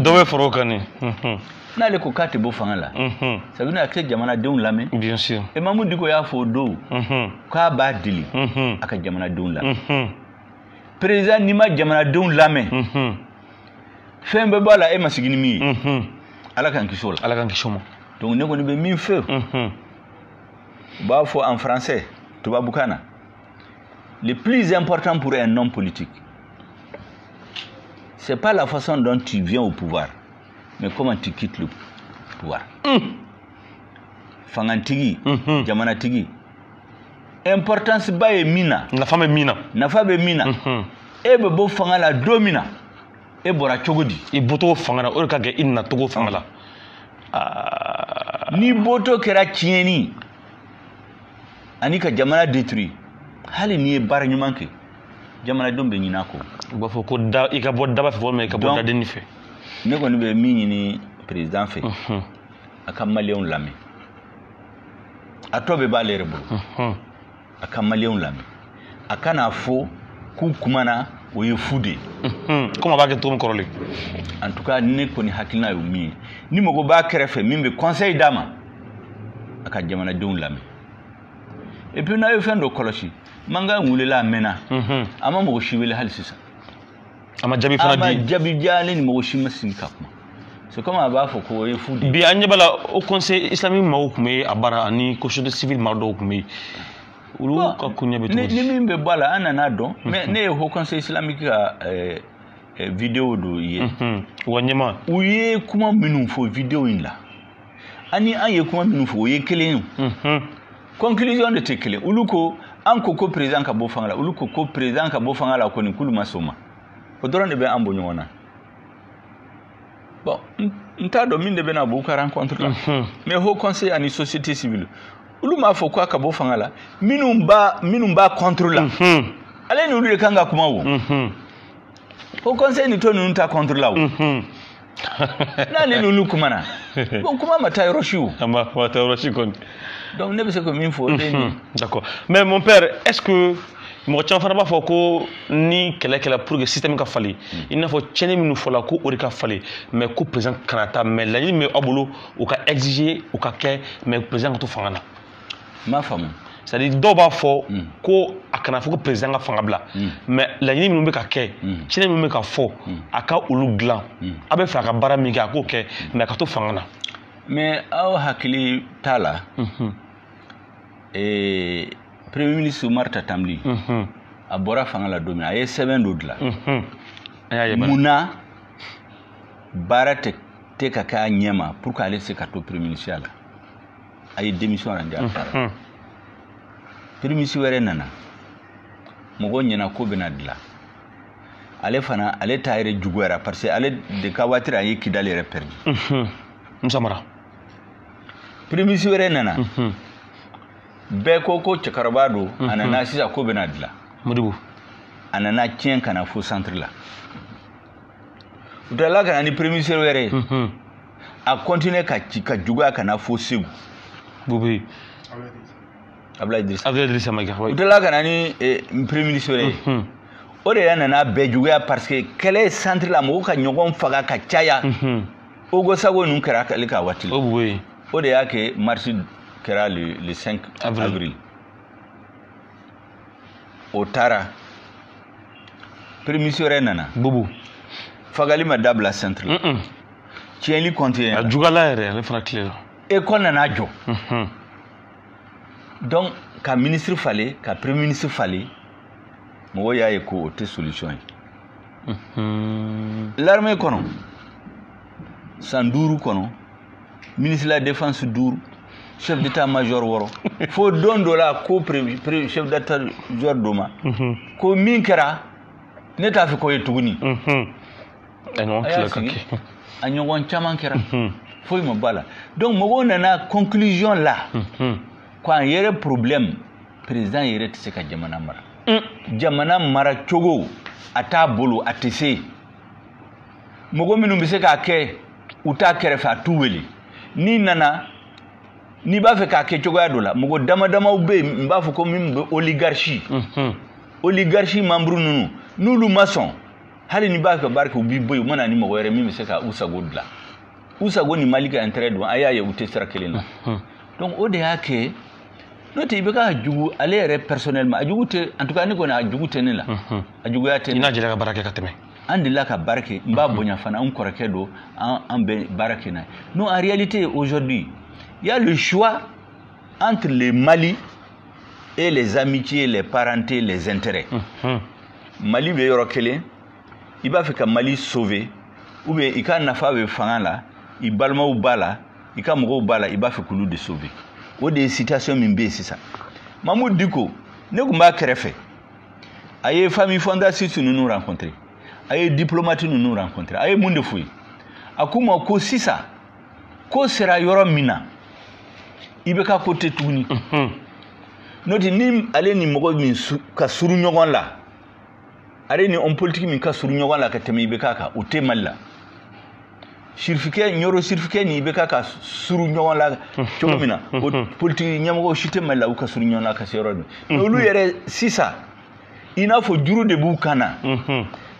n'ale ko k'a tɛ bɔ fanga la ça veut dire a tɛ jamanadenw lamɛn bien sûr et Mamadou Diko y'a fɔ o don k'a b'a deli a ka jamanadenw lamɛn président n'i ma jamanadenw lamɛn fɛn bɛɛ b'a la e ma sigi ni min ye ala k'an kisi o la ala k'an kisi o ma donc ne kɔni bɛ min fɛ u b'a fɔ en français tubabukan na le plus important pour un homme politique c'est pas la façon dont tu viens au pouvoir mais comment tu quittes le pouvoir fangantigi jamanatigi importance ba ye mina nafa bɛ min na e bɛ bɔ fanga la don min na e bɔra cogo di i bɔtɔ fanga la o de ka kɛ i na togo fanga la ni bɔtɔ kɛra tiɲɛni ani ka jamana détruire hali n'i ye baara ɲuman kɛ jamanadenw bɛ ɲin'a kɔ u b'a fɔ ko i ka bɔ daba fɛ walima i ka bɔ dadenni fɛ ne kɔni bɛ min ɲini président fɛ a ka maliyɛnw lamɛn a tɔ bɛɛ b'ale yɛrɛ bolo a ka maliyɛnw lamɛn a kana fɔ k'u kumana o ye fu de ye comme a b'a kɛ cogo min kɔrɔlen en tout cas ne kɔni hakilina ye min ye ni mɔgɔ b'a kɛrɛfɛ min bɛ conseil d'a ma a ka jamanadenw lamɛn et puis n'a ye fɛn dɔ kɔlɔsi mankan wulela a mɛnna a ma mɔgɔ si wele hali sisan a ma jaabi fana di a ma jaabi jalen ni mɔgɔ si ma sigi ka kuma c'est comme a b'a fɔ ko o ye fu de ye bi an ɲɛ b'a la au conseil islamique maaw tun bɛ a baara ani société civile maa dɔw tun bɛ yen olu ka ko ɲɛ bɛ cogo di ni min bɛ bɔ a la an nana dɔn mais ne ye haut conseil islamique ka vidéo dɔ ye u ka ɲɛma u ye kuma minnu fɔ vidéo in la ani an ye kuma minnu fɔ o ye kelen ye conclusion de tɛ kelen olu ko an ko président ka bɔ fanga la olu ko président ka bɔ fanga la kɔni k'olu ma sɔn o ma o dɔrɔn de bɛ an bɔ ɲɔgɔn na bon nta do min de bena bu ka rencontre la mais Haut Conseil ani société civile ulu ma fo ko aka bo fanga la minum ba contre la ale ni ulu de kanga kuma wo Haut Conseil ni to ni nta contre la wo na ni ulu kuma na bon kuma mata yoroshiu mata yoroshi kon donc ne be se ko min fo d'accord mais mon père est-ce que mo chan fana ba fo ko ni kele pour que système ka fali il n'a faut tiene minu fola ko o ka fali mais ko président kanata mais la ni me abolo o ka exiger o ka ke mais président to fanga na ma femme c'est-à-dire do ba fo ko akana fo ko président ka fanga bla mais la ni minu be ka ke tiene minu be ka fo aka ulu glan abe fa ka bara mi ga ko ke mais ka to fanga na mais aw hakili tala Premier ministre Marta Tamli a bora fanga la domi aye 7 dodla muna bara te ka nyema pour que aller se kato premier ministre la aye démission randi afara premier ministre were nana mogo nyena ko benadla ale fana ale tayre jugwera parce que ale de kawatira aye kidale reperdi msamara premier ministre were nana be ko chakarabado anana sisa ko benadla mudubu anana tien kana fo centre la udala kana ni premier ministre were a continuer ka juga kana fo segu bubi Abdoulaye Idrissa Magi udala kana ni premier ministre were o de yana be juga parce que quel centre la mo ka nyogon faga ka chaya ogo sago nun kara ka watili o bubi o de yake marché kera le 5 avril Otara premier nana bubu fagali madabla centre tienli continue a jugala ere le fana clair e kon nana jo donc ka ministre fallait ka premier ministre fallait mo ya e ko te solution l'armée kono sanduru kono ministre de la défense duru chef d'état-major woro fo dondo la ko chef d'état-major doma ko min kera ne ta fi ko yetuguni non kake anyon chaman kera fo mo bala donc mo na conclusion là quand il y a problème président yere tse ka jamana mara chogo ata bolo atese mo minu mbise ka ke uta kere fa tuweli ni nana ni ba fe ka ke chogo adola mugo dama ube mba fu ko mimbe oligarchie oligarchie membre nulu maçon hali ni ba ka barke ubi boy mona ni mo were mimi se ka usago ni malika intérêt do ayaye utesra kelena donc o de yake note ibe ka jugu alere personnellement ajugu te en tout cas ni ko na ajugu te ne la ajugu ya te ina jela ka barake ka teme andi la ka barke mba bonya fana on korake do en be barake na non en réalité aujourd'hui il y a le choix entre le Mali et les amitiés, les parentés, les intérêts. Mali be yoro kele, il va faire Mali sauver, ou bien il ka nafa be fanga la, il balma ou bala, il ka moko bala, il va faire koulou de sauver. Ou des situations mimbe c'est ça. Mamoud Diko, ne kumba kerefe. Aye famille fondation nous rencontrer. Aye diplomate nous rencontrer. Aye monde fouy. Akuma ko sisa. Ko sera yoro mina. Ibeka côté tuni noti ni ale ni mogo min ka suru nyogon la ale ni on politique min ka suru nyogon la ka teme ibeka ka o temalla sirfike nyoro sirfike ni ibeka ka suru nyogon la chomina o politique nyamogo shite malla o ka suru nyogon la ka sero no lu yere sisa ina fo juru de bukana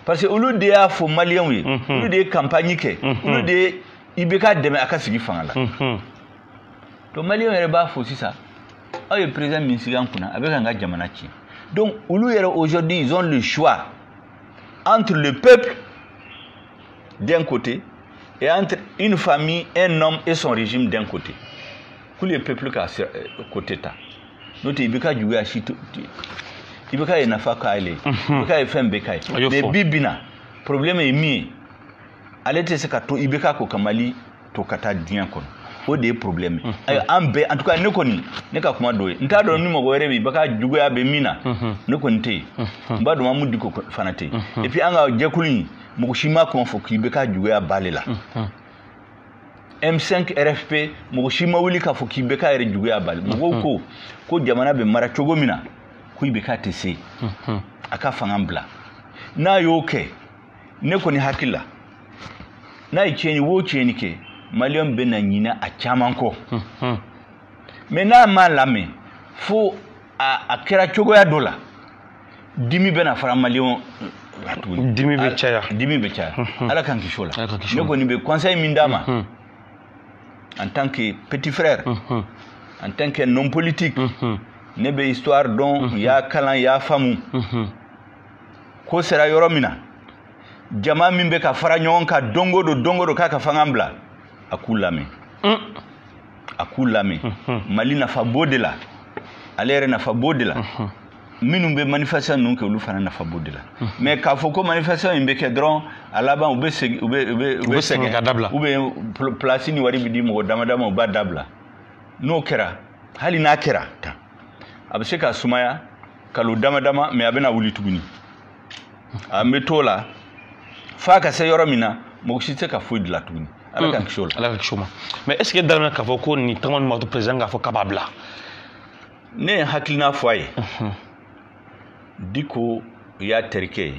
parce que olu de ya fo malien wi olu de campagne ke olu de ibeka deme aka sigi fangala to malien yere ba fo sisa ay président Minsigan kuna avec un jamana ci donc ulu yere aujourd'hui ils ont le choix entre le peuple d'un côté et entre une famille, un homme et son régime d'un côté. Pour le peuple ka côté ta note ibika juwe ashito ibika enafa ka ile ibika efembe kai mais bibina problème est mi alete se ka to ibika ko kamali to kata dian kono o des problèmes ambe en tout cas ne koni ne ka kuma doye nta do ni mo go rebi baka jugo ya be mina ne koni te mbado mamudi ko fanate et puis anga jekulni Mokushima kon fo ki be ka juguya balela M5 RFP Mokushima wuli ka fo ki be ka ere juguya bal mogo ko jamana be mara chogo mina ko be ka tese aka fangambla na yoke ne ko ni hakilla na icheni wo cheni ke malion be na nyina a chaman ko mais na malame fo a kera chogo ya dola dimi be na fara malion dimi be chaya ala kan kishola ne ko ni be conseil mindama en tant que petit frère en tant que non politique ne be histoire dont ya kalan ya famu ko sera yoromina jama min be ka fara nyon ka dongo do ka fangambla akulame mali na fa bodela alere na fa bodela minum be manifestation non ke lu fana na fa bodela mais ka foko manifestation imbe ke dron alaba ube dabla ube place ni wari bidi mo damadama uba dabla no kera hali na kera ta abseka sumaya kalu damadama me abena wuli tuguni ametola faka se yoromina mo shite ka fo de la tuguni ala kan kishola mais est-ce que dans ka foko ni tamon ma président ga fo capable ne hakilina foye diko ya terke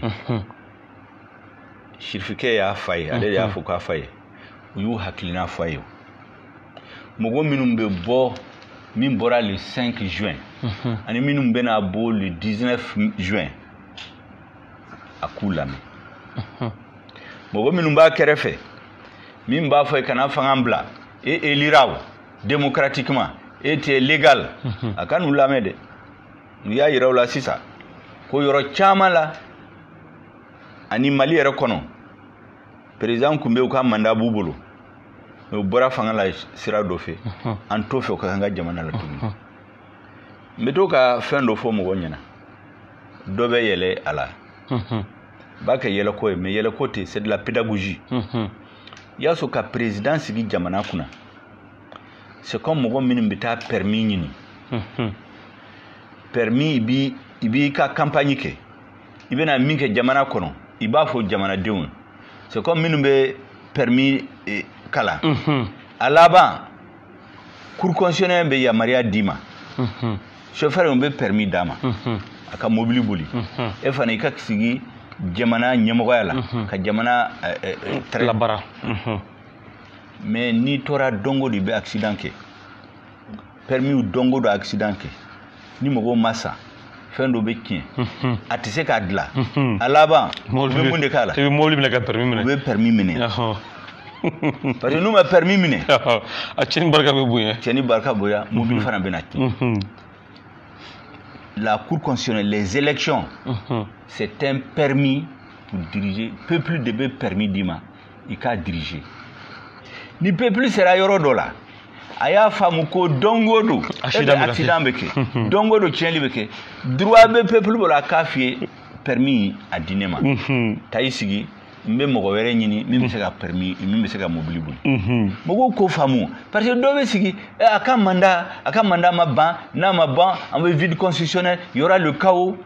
shirfike ya faye ale ya fo ka faye yu hakilina foye mogo minum be bo min bora le 5 juin ani minum be na bo le 19 juin akulame mogo minum ba kerefe min ba fo kana fangambla et éliraw démocratiquement était légal akanu lamede ya yiraw la sisa ko yoro chamala ani mali ere kono président kumbe ko manda bubulu no bora fangala sira do fe an to fe ko kanga jamana la tumi meto ka fendo fo mo gonyana dobe yele ala baka yele ko me yele côté c'est de la pédagogie yaso ka président sigi jamana kuna c'est comme mo minim bita permis ni permis ibi ka campagne ke ibena minke jamana kono iba fo jamana deun c'est comme minim be permis kala alaba cour constitutionnel be ya maria dima chauffeur be permis dama aka mobili boli e fana ka sigi jamana nyemogoyala ka jamana labara mais ni tora dongo di be accident ke permis ou dongo do accident ke ni mogo massa fendo be kien atise ka dla alaba be munde kala te moli mi ka permis mine be permis mine parce que nous ma permis mine a cheni barka be buya mobile fana be nati la cour constitutionnelle les élections c'est un permis pour diriger peuple de be permis dima il ka diriger ni peuple sera yoro dola aya famu ko dongodo accident beke dongodo tienli beke droit be peuple bola kafie permis a dinema taisigi mbe mogo were nyini mimi se ka permis mimi se ka mobile bul mogo ko famu parce que do be sigi aka manda ma ban en vide constitutionnel il y aura le chaos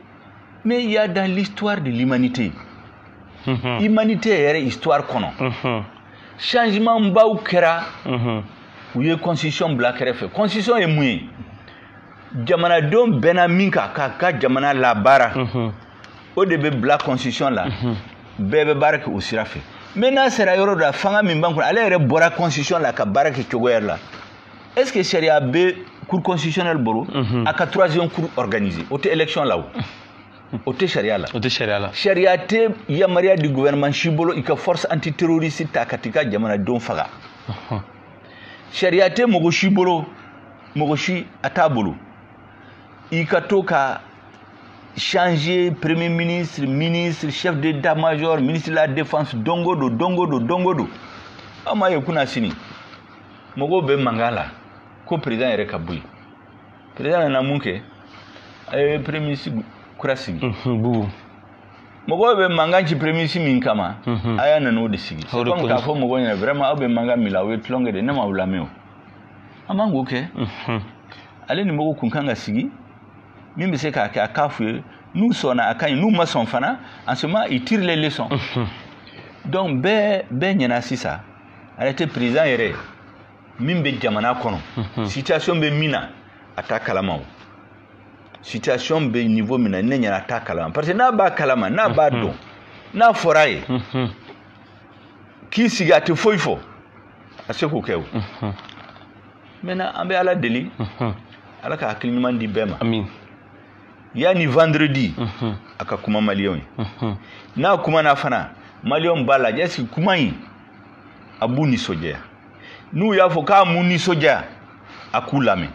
mais il y a dans l'histoire de l'humanité humanité est histoire kono changement mbaw kera uye constitution black refe constitution est mouye jamana don bena minka ka jamana la bara o de be black constitution la bebe barake o sirafe maintenant sera yoro da fanga min banko ale re bora constitution la ka barake chogoyer la est-ce que sharia be cour constitutionnel boro aka troisième cour organisé au élection là o te sharia la sharia te ya maria du gouvernement shibolo ika force antiterroriste ta katika jamana don faga sharia te mogo shibolo mogo shi atabolo ika toka changer premier ministre chef d'état-major ministre de la défense dongodo ama yekuna sini mogo be mangala ko président ere kabui président na munke ay premier ministre kurasigi mogo be manganchi premier ministre min kama aya na no de sigi comme ka fo mogo na vraiment obe manga milawe tlonge de na maulameo amango ke ale ni mogo kunkanga sigi mimi se ka kafu nous sona akany nous mason fana en ce moment il tire les leçons donc bɛɛ ɲɛna sisan ale tɛ président yɛrɛ min bɛ jamana kɔnɔ situation bɛ min na a t'a kalama o situation bɛ niveau min na ne ɲɛna a t'a kalama parce que n'a b'a kalama n'a b'a dɔn n'a fɔra a ye k'i sigi a tɛ foyi fɔ a se k'o kɛ o maintenant an bɛ ala deli ala ka hakili ɲuman di bɛɛ ma amin yani vendredi a ka kuma maliyɛnw ye n'a kumana fana maliyɛnw b'a lajɛ est-ce que kuma in a b'u nisɔndiya n'u y'a fɔ k'a m'u nisɔndiya a k'u lamɛn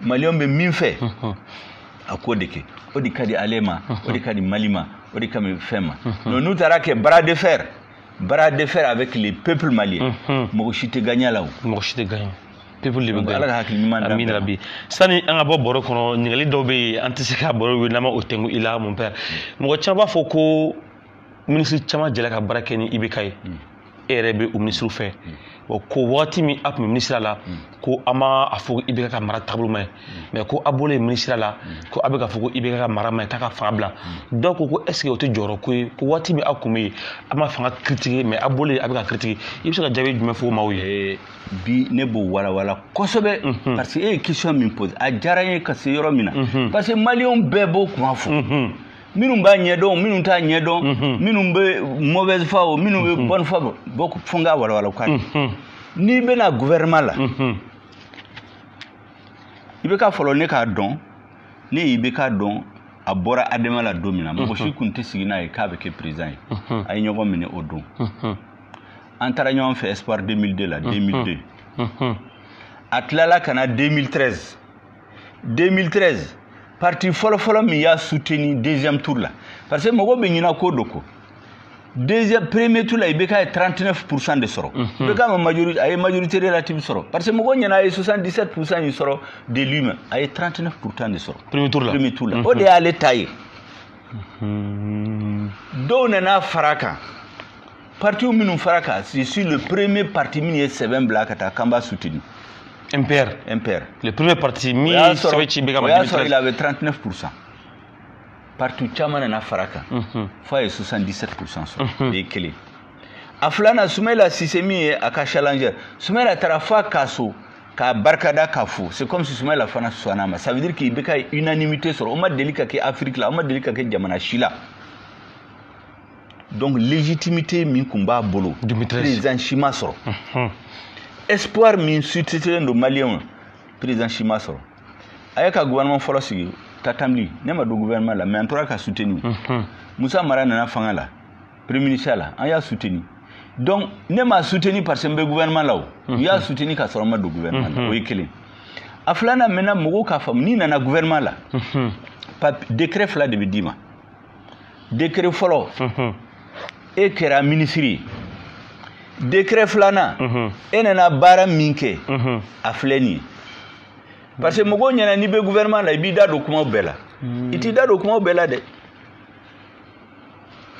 maliyɛnw bɛ min fɛ a k'o de kɛ o de ka di ale ma o de ka di mali ma o de ka di fɛn ma n'u taara kɛ bras de fer avec les peuples maliens mɔgɔ si tɛ gagner la o mɔgɔ si tɛ gagner peuple de bɛ gagner ala ka hakili ɲuman amin rabi sani an ka bɔ bɔrɔ kɔnɔ ɲininkali dɔw bɛ yen an tɛ se ka bɔrɔ n'an ma o tɛnku i la mon père mɔgɔ caman b'a fɔ ko ministre caman jɛla ka baara kɛ ni IBK ye e yɛrɛ bɛ o ministre fɛ ko waati min a tun bɛ ministre la ko a ma a fɔ ko IBK ka mara taabolo ma ɲi mais ko a bɔlen ministre la ko a bɛ ka fɔ ko IBK ka mara ma ɲi k'a ka fanga bila dɔw ko est ce que o tɛ jɔyɔrɔ ko ye ko waati min a kun bɛ yen a ma fanga critiquer mais a bɔlen a bɛ ka critiquer i bɛ se ka jaabi jumɛn fɔ maaw ye bi ne b'o walawala kosɛbɛ parce que e ye question min pose a diyara n ye ka se yɔrɔ min na parce que maliyɛnw bɛɛ b'o kuma fɔ minnu b'a ɲɛdɔn minnu t'a ɲɛdɔn minnu bɛ mauvaise foi o minnu bɛ bonne foi bɔ fo n k'a walawala ka n'i bɛna gouvernement la i bɛ ka fɔlɔ ne k'a dɔn ne i bɛ ka dɔn a bɔra Adama la don min na mɔgɔ si tun tɛ sigi n'a ye k'a bɛ kɛ président ye a ye ɲɔgɔn minɛ o don an taara ɲɔgɔn fɛ Espoir 2002 la 2002 a tilala ka na 2013 parti fɔlɔ min y'a soutenu deuxième tour la parce que mɔgɔ bɛ ɲina ko dɔ ko premier tour la IBK ye 39% de sɔrɔ IBK a ye majorité relative sɔrɔ parce que mɔgɔ ɲɛna a ye 77% in sɔrɔ de lui-même a ye 39% de sɔrɔ premier tour la o de y'ale ta ye dɔw nana fara kan parti minnu fara kan c'est sur le premier parti min ye sɛbɛn bila ka taa k'an b'a soutenu MPR. Le premier parti, il avait 39%. Partout, Tchaman a Faraka. Il 77% sur les clés. Aflana, Soumela Sissemi a Kachalange. Soumela Tarafa Kasso, Ka Barkada Kafou. C'est comme si Soumela Fana Swanama. Ça veut dire qu'il y a une unanimité sur Oma Delika qui est Afrique, là, Oma Delika qui est Djamana Chila. Donc, légitimité, Minkumba Bolo. Président Chimasoro. Espoir min sutitelen do malien président Chimasoro ayaka gouvernement fɔlɔ sigi tatamli ne ma do gouvernement la mais an tora ka soutenu Musa Mara nana fanga la premier ministre la an y'a soutenu donc ne ma soutenu parce que n bɛ gouvernement la o y'a soutenu ka sɔrɔ ma do gouvernement la o ye kelen a filanan maintenant mɔgɔw k'a faamu n'i nana gouvernement la décret fila de bɛ d'i ma décret fɔlɔ e kɛra ministre ye décret flana e nana baara min kɛ a filɛ nin ye parce que mɔgɔw ɲɛna n'i bɛ gouvernement la i b'i da don kumaw bɛɛ la i t'i da don kumaw bɛɛ la dɛ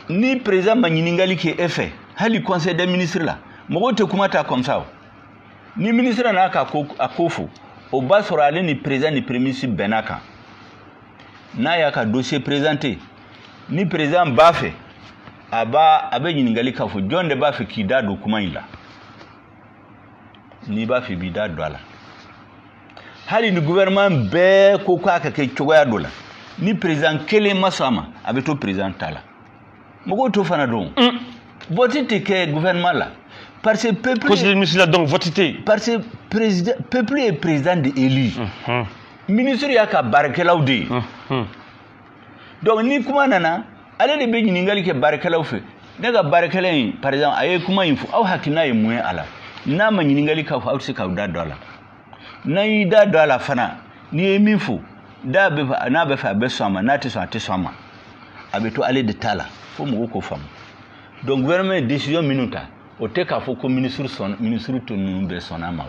ni président ma ɲininkali kɛ e fɛ hali conseil des ministres la mɔgɔw tɛ kuma ta comme ça o ni ministre n'a ka ko fɔ o b'a sɔrɔ ale ni président ni premier ministre bɛnna kan n'a y'a ka dossier présenté ni président b'a fɛ a bɛ ɲininkali k'a fɔ jɔn de b'a fɛ k'i da don kuma in la n'i b'a fɛ i b'i da don a la hali ni gouvernement bɛɛ ko k'a ka kɛ cogoya dɔ la ni président kelen ma sɔn a ma a bɛ to président ta la mɔgɔw t'o fana dɔn vote tɛ kɛ gouvernement la parce que peuple donc vote tɛ parce que peuple est président de élu ministre y'a ka baarakɛlaw de ye donc ni kuma nana ale de bɛ ɲininkali kɛ baarakɛlaw fɛ ne ka baarakɛla in par exemple a ye kuma in fɔ aw hakilina ye mun ye a la n'a ma ɲininkali k'a fɔ aw tɛ se k'aw da don a la n'a y'i da don a la fana n'i ye min fɔ n'a bɛ fɛ a bɛ sɔn a ma n'a tɛ sɔn a tɛ sɔn a ma a bɛ to ale de ta la fo mɔgɔw k'o faamu donc gouvernement ye décision minnu ta o tɛ k'a fɔ ko ministre tɔ ninnu bɛɛ sɔnna a ma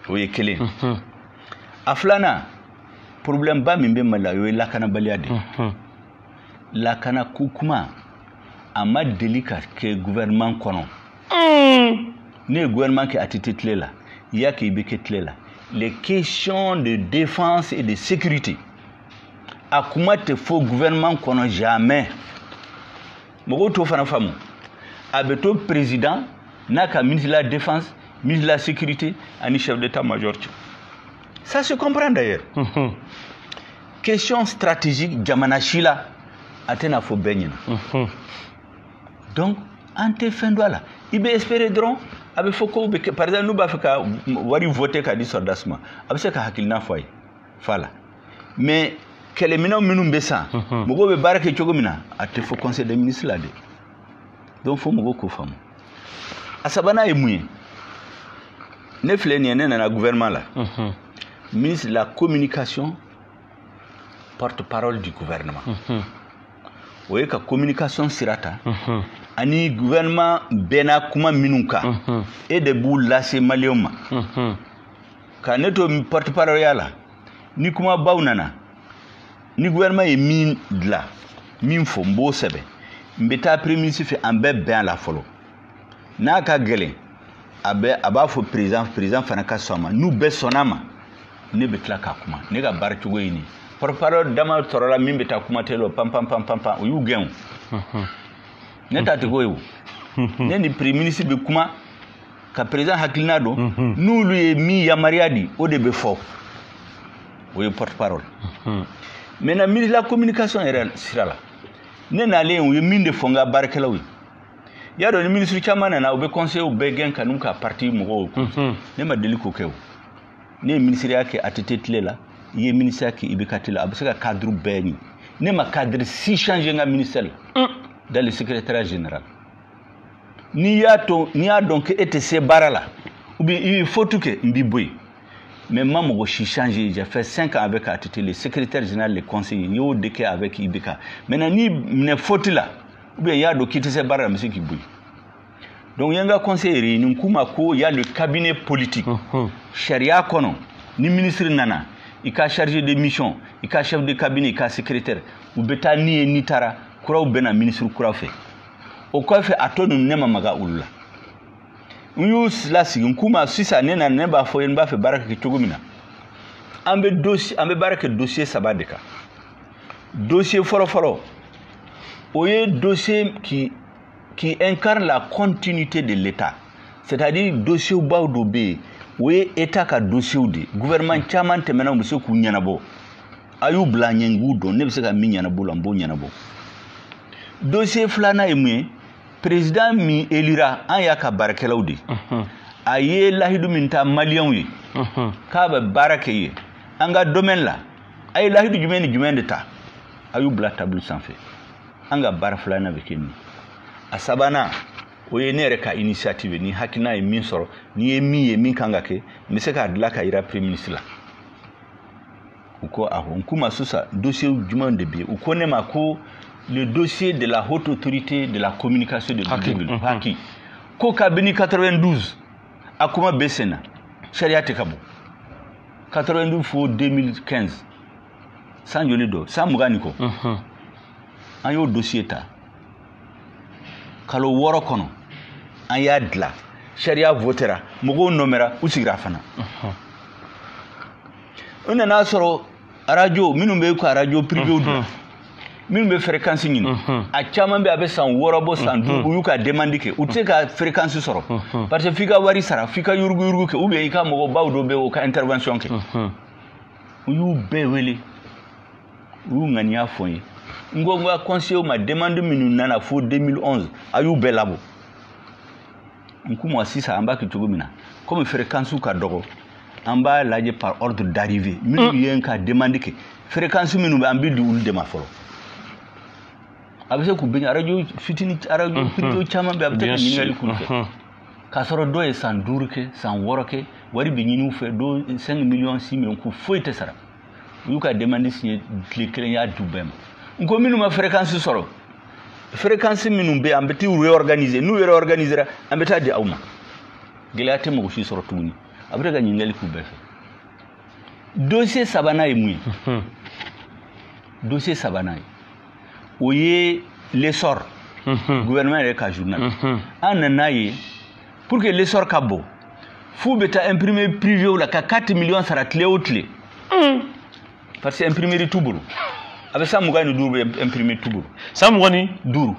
o ye kelen a filanan problème ba min bɛ Mali la o ye lakanabaliya de lakana ko kuma a ma deli ka kɛ gouvernement kɔnɔ ne ye gouvernement kɛ a tɛ tɛ tile la i y'a kɛ i bɛ kɛ tile la les questions de défense et de sécurité a kuma tɛ fɔ gouvernement kɔnɔ jamais mogo to fana famu abe to président naka ministre de la défense, ministre de la sécurité ani chef d'état-major. Ça se comprend d'ailleurs. Question stratégique jamana shila atena fo benyina. Donc ante fendwala ibe espérer dron abe foko par exemple nous ba faka wari voter ka di sordasma abe se ka hakilna foy fala mais kele mina minum besa mogo be barake chogomina ate fo conseil des ministres là de donc fo mogo ko fam asabana emuye ne fleni ne na gouvernement là ministre de la communication porte-parole du gouvernement oye ka communication sirata ani gouvernement bena kuma minunka et de bou lase malioma ka neto porte-parole yala ni kuma baunana ni gouvernement est min dla min fo mbo sebe mbeta premier ministre fait en ben la folo na ka gele abe aba fo président fana ka soma nous be sonama ne betla ka kuma ne ga bar tugo yini porte-parole dama torola min beta kuma telo pam yu gen ne ta te goyo ne ni premier ministre be kuma ka président haklinado nous lui mi ya mariadi o de be fo o porte-parole maintenant ministre de la communication est sirala ne na le o min de fonga barkela wi ya do ni ministre chamana na obe conseil o be gen kanun ka parti mo ne ma deliko kew ne ministre yake atete la ye ministre yake ibekatila absaka cadre beni ne ma cadre si changer nga ministère dans le secrétariat général ni ya donc etc barala ou bien il faut tout que mbiboy mais moi je changer j'ai fait 5 ans avec ATT le secrétaire général le conseiller yo deke avec Ibeka maintenant ni ne faut là ou bien ya do quitter ces barala monsieur qui boy donc yanga conseiller ni kuma ko ya le cabinet politique sharia kono ni ministre nana il ka chargé de mission il ka chef de cabinet il ka secrétaire ou beta ni tara kura ou bena ministre kura fait au quoi fait atonu nema maga ulla Uyus la si nkuma sisa nena neba fo yenba fe baraka ki tugumina ambe baraka dossier sabadeka dossier foro oye dossier qui incarne la continuité de l'état, c'est-à-dire dossier bawdo be oye état ka dossier de gouvernement chaman temena mse ku nyanabo ayu blanyengu do ne bse ka minyanabo lambo nyanabo dossier flana emwe président mi elira an ya ka barakelaw de aye lahidu minta maliyan wi ka ba barake ye anga domaine la ay lahidu jumen de ta ayu bla table sans fait anga baraflana bekeni asabana oye ne reka initiative ni hakina e min soro ni e min kanga ke mi se ka dla ka ira premier ministre la uko ahon kuma susa dossier juman de bi uko ne mako le dossier de la haute autorité de la communication de Haki. Ko kabini 92 akuma besena sharia te kabo 92 fo 2015 sans joli do sans mugani ko an yo dossier ta kalo woro kono an ya dla sharia votera mugo nomera usigra fana ona na soro radio minu be ko radio privé min be fréquence ni a chaman be abe san worobo san du yuka demande ke utte ka fréquence soro parce que fika wari sara fika yurgu ke ube ika mo bawdo be o ka intervention ke yu be wele yu ngani afoyi ngonga conseil ma demande minu nana fo 2011 ayu be labo nkumo asisa amba ki tugumina comme fréquence ka dogo amba laje par ordre d'arrivée minu yen ka demande ke fréquence minu be ambi du ulde ma folo abese ku benya radio fitini radio fitio chama be abte ni ngali kulfe kasoro do e san durke san woroke wari be nyinu fe do 5 millions 6 millions ku foite sara yuka demande signé le kelen ya dubem ngo minu ma fréquence soro fréquence minu be ambeti réorganiser nous réorganiser ambeta de awma gelate mo shi soro tuni abte ga ngali ku be dossier sabana e mui dossier sabana oye l'essor gouvernement est ka journal ananaye pour que l'essor kabo fu beta imprimer privé ou la ka 4 millions sara clé ou clé parce que imprimer tout boulot avec ça mugani duru imprimer tout boulot ça mugani duru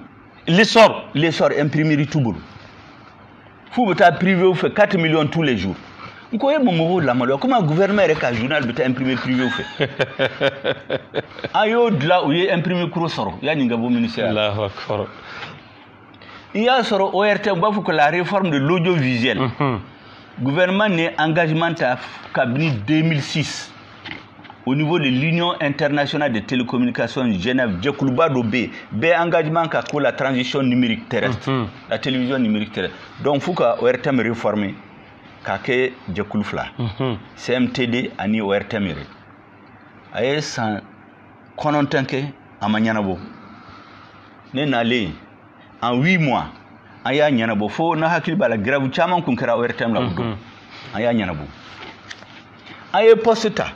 L'essor imprimerie tout boulot. Faut que privé fait 4 millions tous les jours. Comment le gouvernement est un journal de imprimer privé au fait. Ayo de là où il y a imprimé Kurosoro, il y a un ministère. Il y a sur ORT, il faut que la réforme de l'audiovisuel. Le gouvernement n'est engagement à cabinet 2006 au niveau de l'Union internationale de télécommunications de Genève, Djekoulouba B engagement pour la transition numérique terrestre, la télévision numérique terrestre. Donc il faut que ORTM réforme, que Djekouloufla, CMTD ani ORTM. Aye sans konontanke amanyanabo. Ne n'allez en 8 mois. Aya nyanabo fo na hakili bala gravu chama kunkera ORTM la budo. Aya nyanabo. Aye posta.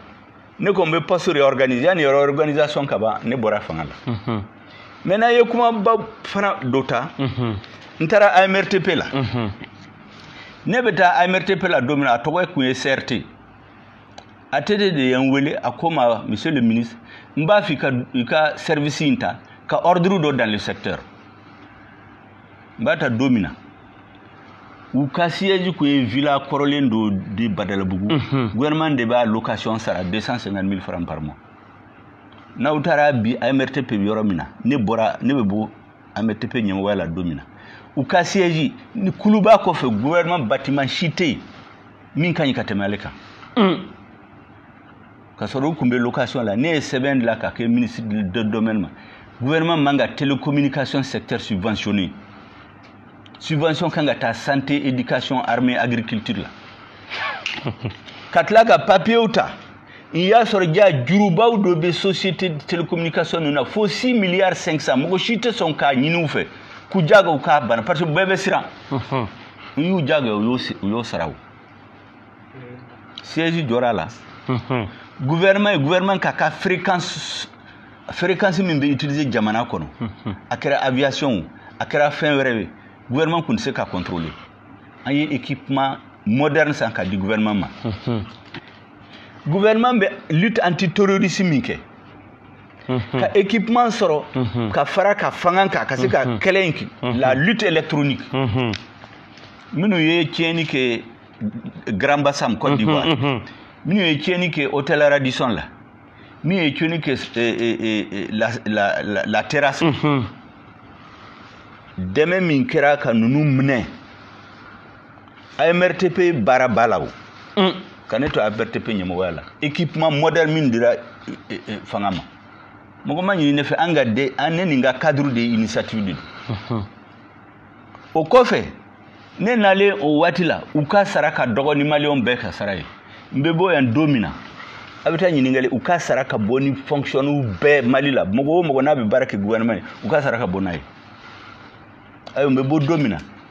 Ne kombe poste réorganiser ni organisation kaba ne bora fangala. Maintenant ye kuma ba fana dota. Ntara AMRTP la. Ne beta AMRTP la domina atowe ku CRT. Atede de yanwele akoma monsieur le ministre mba fika ka service inta ka ordre do dans le secteur. Mbata domina. Ou siège ku villa Corolendo de Badalabougou. Gouvernement de ba location sera 250 000 francs par mois. Na utara bi AMRTP yoromina ne bora ne bebo AMRTP nyamwa la domina. Ou siège ni kuluba ko fe gouvernement bâtiment chité min kanyi katemaleka. Kasoro kumbe location la ne seben la ka ke ministre de domaine gouvernement manga télécommunication secteur subventionné. Subvention kanga ta santé, éducation, armée, agriculture là. Katlaga papier outa. Il y a sur dia juruba ou de société de télécommunication on a faut 6 milliards 500. Moko chite son ka nyinu fe. Ku jaga uka bana parce que bébé sira. Yu jaga yo saraw. Siège dora là. Gouvernement kaka fréquence min be utiliser jamana kono. Akera aviation, akera fin rêve. Gouvernement ne sait qu'à contrôler. Il y a un équipement moderne sans cas du gouvernement. Gouvernement lutte anti-terrorisme. Ka équipement soro, ka fara ka fanganka, ka seka kelenki, la lutte électronique. Nous y tieni que Grand Bassam Côte d'Ivoire. Nous y tieni que Hôtel Radisson là. Nous y tieni que la terrasse. Demain min kera ka nunu mne AMRTP barabalaw kaneto AMRTP nyamwala équipement moderne min dira fangama moko manyi ne fe anga de aneni nga cadre de initiative de o kofe ne nale o watila uka saraka dogo ni malion beka saray mbebo yan domina abita nyini ngale uka saraka boni fonctionne be malila moko na be barake gouvernement uka saraka bonay.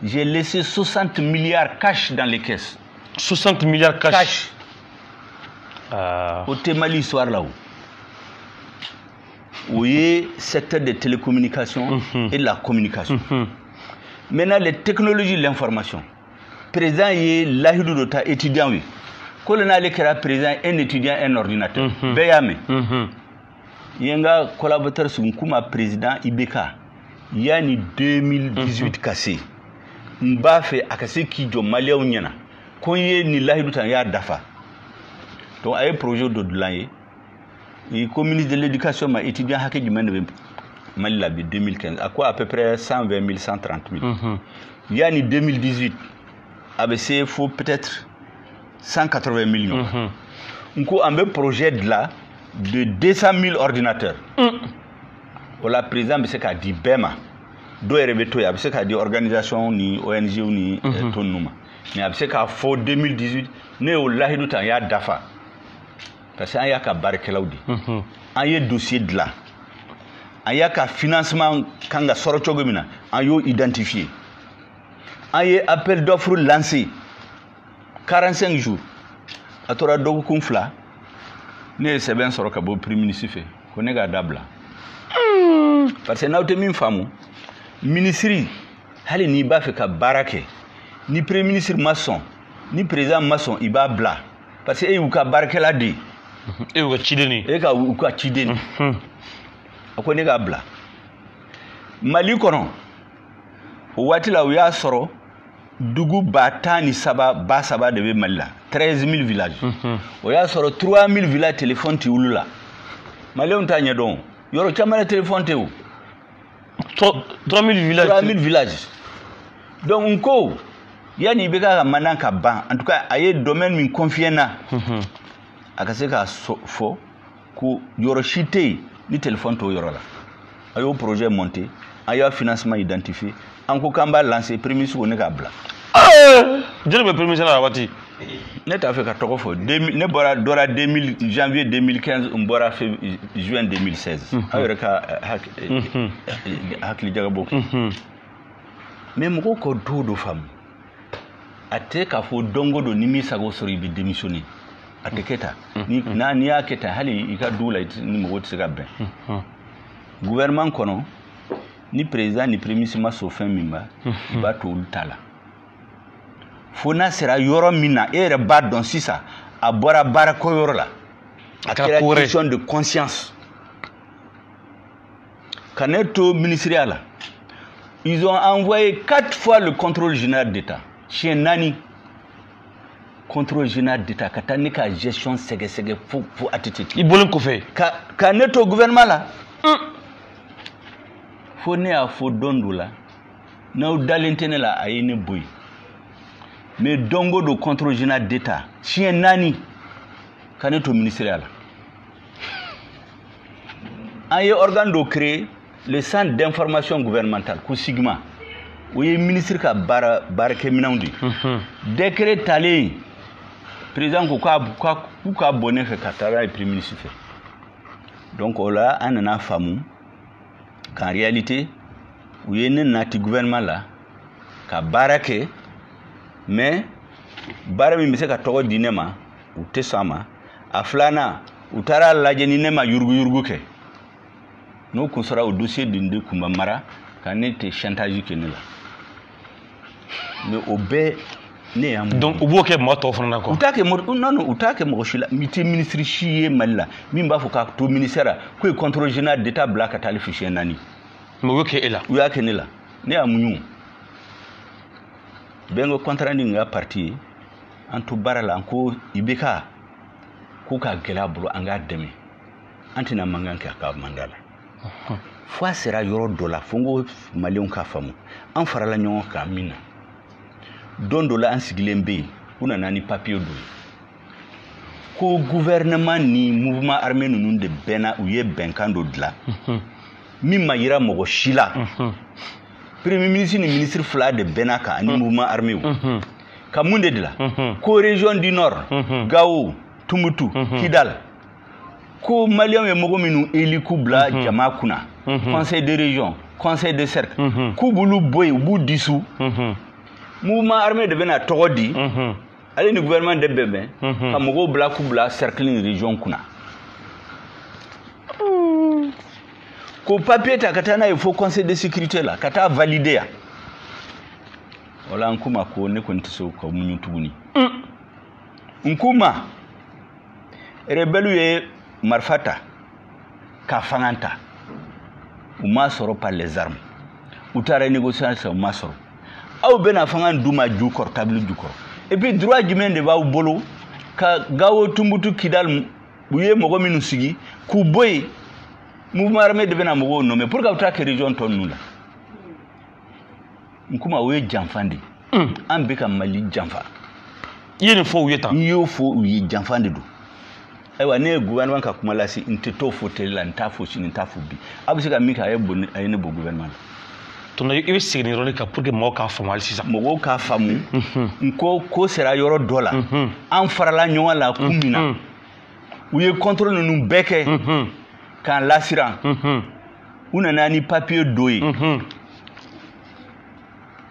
J'ai laissé 60 milliards cash dans les caisses. 60 milliards cash. Au Témali soir là-haut. Où il y a secteur de télécommunications et de la communication. Maintenant, les technologies de l'information. Président, il y a l'ahidou d'ota étudiant, oui. Quand on a l'écran président, un étudiant, un ordinateur. Béyame. Il y a un collaborateur sur un président Ibeka. Il y a ni 2018 cassé. Mba fait akase ki jo malien nyana. Konye ni lahidu tan ya dafa. Donc ay projet de delaye. Et comme ministre de l'éducation m'a étudié à du Mali 2015 à quoi à peu près 120 000 130 000. Il y a ni 2018 ABC faut peut-être 180 millions. On a un projet de là de 200 000 ordinateurs. La présidente c'est qu'a dit Bema do rebeto ya c'est qu'a dit organisation ni ONG ni tonuma mais c'est qu'a fo 2018 ne wallahi do tan ya dafa parce que aya ka barkelawdi aya dossier de là aya ka financement kanga sorocho gomina ayo identifié aya appel d'offre lancé 45 jours atora dogu kumfla ne c'est ben soroka bo premier ministre fait ko nega dabla. Parce que nous avons une femme, ministre, elle n'y va faire barake, ni premier ministre maçon, ni président maçon, il va bla. Parce que il y a barake là dit. Et vous chideni. Et vous chideni. À quoi n'est-ce bla? Mali kono, o waati la u y'a sɔrɔ dugu ba 17 ba 3 de bɛ Mali la 13000 villages o y'a sɔrɔ 3000 villages téléphone tɛ olu la maliyɛnw t'a ɲɛdɔn yɔrɔ caman na téléphone tɛ o 3000 villages donc n ko yani i bɛ ka mandan ka ban en tout cas a ye domaine min confié na a ka se k'a fɔ ko yɔrɔ si tɛ yen ni téléphone t'o yɔrɔ la a y'o projet monté a y'a financement identifié an ko k'an b'a lancer premier sugu ne k'a bila jeli bɛ premier la waati ne t'a fɛ ka tɔgɔ fɔ ne bɔra dɔra janvier 2015 n bɔra juin 2016 aw yɛrɛ ka hakili jagabɔ kɛ mais mɔgɔw ka do do faamu a tɛ k'a fɔ don o don ni min sago sɔrɔ i bɛ démissionner a tɛ kɛ tan n'i y'a kɛ tan hali i ka du la ni mɔgɔw tɛ se ka bɛn gouvernement kɔnɔ ni président ni premier ministre ma sɔn fɛn min ma i b'a to olu ta la fo n'a sera yɔrɔ min na e yɛrɛ b'a dɔn sisan a bɔra baarakɛyɔrɔ la a kɛra question de conscience ka ne to ministériel la ils ont envoyé 4 fois le contrôle général d'État siɲɛ 4 contrôle général d'État ka taa ne ka gestion sɛgɛsɛgɛ fo a tɛ i bɔlen kɔfɛ ka ne to gouvernement la fo ne y'a fɔ don dɔ la n'aw dalen tɛ ne la a ye ne bɔ yen mais don o don contrôle général d'État siɲɛ 4 ka ne to ministériel la an ye organe dɔ créé le centre d'information gouvernementale ko SIGMA o ye ministre ka baarakɛminɛnw de décret talen président ko k'u ka bɔ ne fɛ ka taa n'a ye premier ministre fɛ donc o la an nana faamu qu'en réalité u ye ne nati gouvernement la ka baara kɛ mais baara min bɛ se ka tɔgɔ di ne ma u tɛ sɔn a ma a filanan u taara lajɛ ni ne ma yuruguyurugu kɛ n'o kun sera o dossier din de kun bɛ mara ka ne tɛ chantage kɛ ne la mais o bɛɛ ne y'a mun donc u b'o kɛ mɔgɔ tɔw fana na quoi u t'a kɛ mɔgɔ si la i tɛ ministre si ye Mali la min b'a fɔ k'a to ministère la k'o ye contrôle général d'État bila ka taa ale fɛ siɲɛ 4 mais u y'o kɛ e la u y'a kɛ ne la ne y'a muɲu bɛn ko contrat ni n ka parti ye an to baara la an ko IBK ko ka gɛlɛya bolo an k'a dɛmɛ an tɛna mankan kɛ a ka mandat la fo a sera yɔrɔ dɔ la fo n ko maliyɛnw k'a faamu an farala ɲɔgɔn kan min na don dɔ la an sigilen bɛ yen u nana ni papier dɔ ye ko gouvernement ni mouvement armé ninnu de bɛnna u ye bɛnkan dɔ dilan min ma yira mɔgɔ si la premier ministre ni ministre 2 de bɛnna kan ani mouvement armé ka mun de dilan ko région du nord Gao Tumutu Kidal ko maliyɛnw ye mɔgɔ minnu élu k'u bila jama kunna conseil de région conseil de cercle k'u b'olu bɔ yen u b'u disu mouvement armé de bɛna tɔgɔ di ale ni gouvernement de bɛnbɛn ka mɔgɔw bila k'u bila cercle ni région kunna ko papier ta ka taa n'a ye fo conseil de sécurité la ka taa valider ya wala n kuma ko ne kɔni tɛ se ka muɲu tuguni n kuma rebelle ye marifa ta ka fanga ta u ma sɔrɔ par les armes u taara négociation u ma sɔrɔ aw bɛna fanga d'u ma ju kɔrɔ table ju kɔrɔ et puis droit jumɛn de b'aw bolo ka Gao Tumutu Kidal u ye mɔgɔ minnu sigi k'u bɔ yen mouvement armé de bɛna mɔgɔw nommer pour que aw taa kɛ région tɔ ninnu la n kuma o ye janfa de an bɛ ka Mali janfa i ye nin fɔ u ye tan n y'o fɔ u ye janfa de don ayiwa ne ye gouvernement ka kuma lase n tɛ t'o fɔ télé la n t'a fɔ sini n t'a fɔ bi aw bɛ se ka min kɛ a ye ne bɔ gouvernement la tonton i bɛ segin nin yɔrɔnin kan pour que mɔgɔw k'a faamu hali sisan mɔgɔw k'a faamu n ko sera yɔrɔ dɔ la an farala ɲɔgɔn la kun min na u ye contrôle ninnu bɛɛ kɛ k'an lasiran u nana ni papier dɔ ye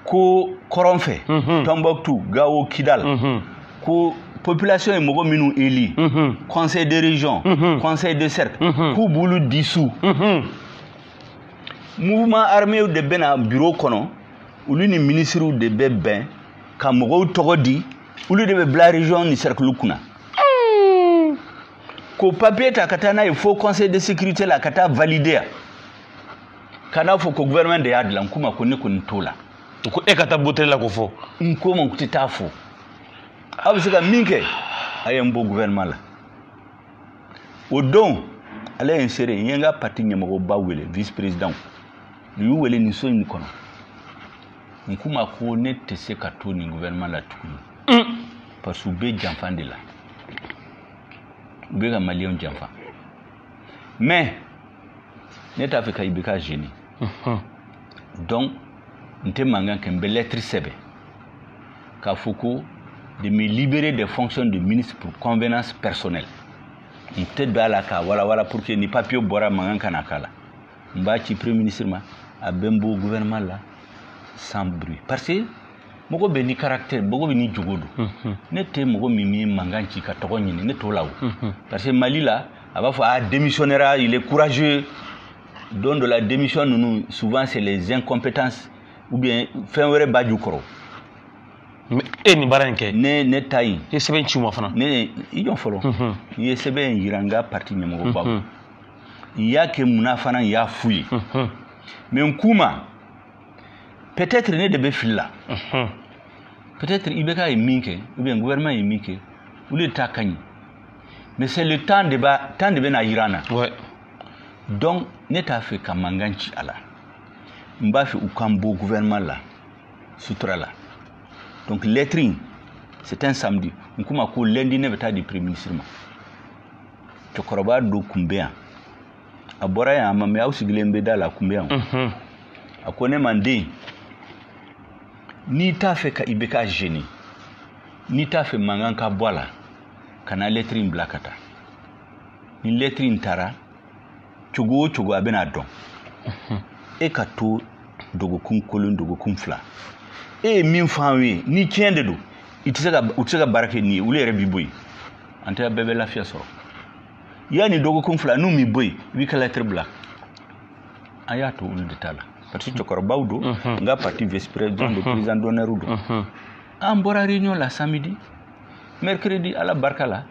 ko kɔrɔn fɛ Tombouctou Gao Kidal ko population ye mɔgɔ minnu élu conseil de région conseil de cercle k'u b'olu dissous mouvement armé de bɛna bureau kɔnɔ olu ni ministres de bɛ bɛn ka mɔgɔw tɔgɔ di olu de bɛ bila région ni cercle kunna ko papier ta ka taa n'a ye fo conseil de sécurité la ka taa valider ya ka n'a fɔ ko gouvernement de y'a dilan kuma ko ne kɔni t'o la ko e ka taa botere la ko fɔ n ko man kuti t'a fɔ a bɛ se ka min kɛ a ye n bɔ gouvernement la o don ale ye n seere n ye n ka parti ɲɛmɔgɔba wele vice président u y'u wele nin so in kɔnɔ n k'u ma ko ne tɛ se ka to nin gouvernement la tuguni parce que u bɛ janfa de la u bɛ ka maliyɛnw janfa mais ne t'a fɛ ka IBK gêner donc n tɛ mankan kɛ n bɛ lettre sɛbɛn k'a fɔ ko de me libérer des fonctions de ministre pour convenance personnelle n tɛ don a la k'a walawala pour que ni papier bɔra mankan kana k'a la n b'a ci premier ministre ma a bɛ n bɔ gouvernement la sans bruit parce que mɔgɔ bɛ ni caractère mɔgɔ bɛ ni jogo don ne tɛ mɔgɔ min min mankan ci ka tɔgɔ ɲini ne t'o la o parce que Mali la a b'a fɔ ah démissionnera il est courageux donc de la démission ninnu souvent c'est les incompétences ou bien fɛn wɛrɛ b'a ju kɔrɔ mais e ni baara in kɛ ne ta yen e sɛbɛn ci ma fana ne i jɔn fɔlɔ i ye sɛbɛn in yira n ka parti ɲɛmɔgɔbaw n y'a kɛ munna fana n y'a f'u ye mais n k'u ma peut-être ne de bɛ fili la peut-être IBK ye min kɛ ou bien gouvernement ye min kɛ olu de ta ka ɲi mais c'est le temps de bɛ na yira n na donc ne t'a fɛ ka mankan ci a la n b'a fɛ u k'an bɔ gouvernement la sutura la donc lettre in c'est un samedi n k'u ma ko lundi ne bɛ taa di premier ministre ma cɛkɔrɔba dɔ tun bɛ yan a bɔra yan a ma mɛ aw sigilen bɛ da la a tun bɛ yan a ko ne ma n den n'i t'a fɛ ka IBK gêner n'i t'a fɛ mankan ka bɔ a la ka na lettre in bila ka taa ni lettre in taara cogo o cogo a bɛna dɔn e ka to dɔgɔkun kelen dɔgɔkun fila e ye min fɔ anw ye ni tiɲɛ de don u tɛ se ka baara kɛ nin ye olu yɛrɛ b'i bɔ yen an tɛ bɛɛ bɛ lafiya sɔrɔ yanni dɔgɔkun fila n'u m'i bɔ yen i b'i ka lettre bila an y'a to olu de t'a la parce que cɛkɔrɔbaw don n ka parti vice président de président d'honneur don an bɔra réunion la samedi mercredi ala barika la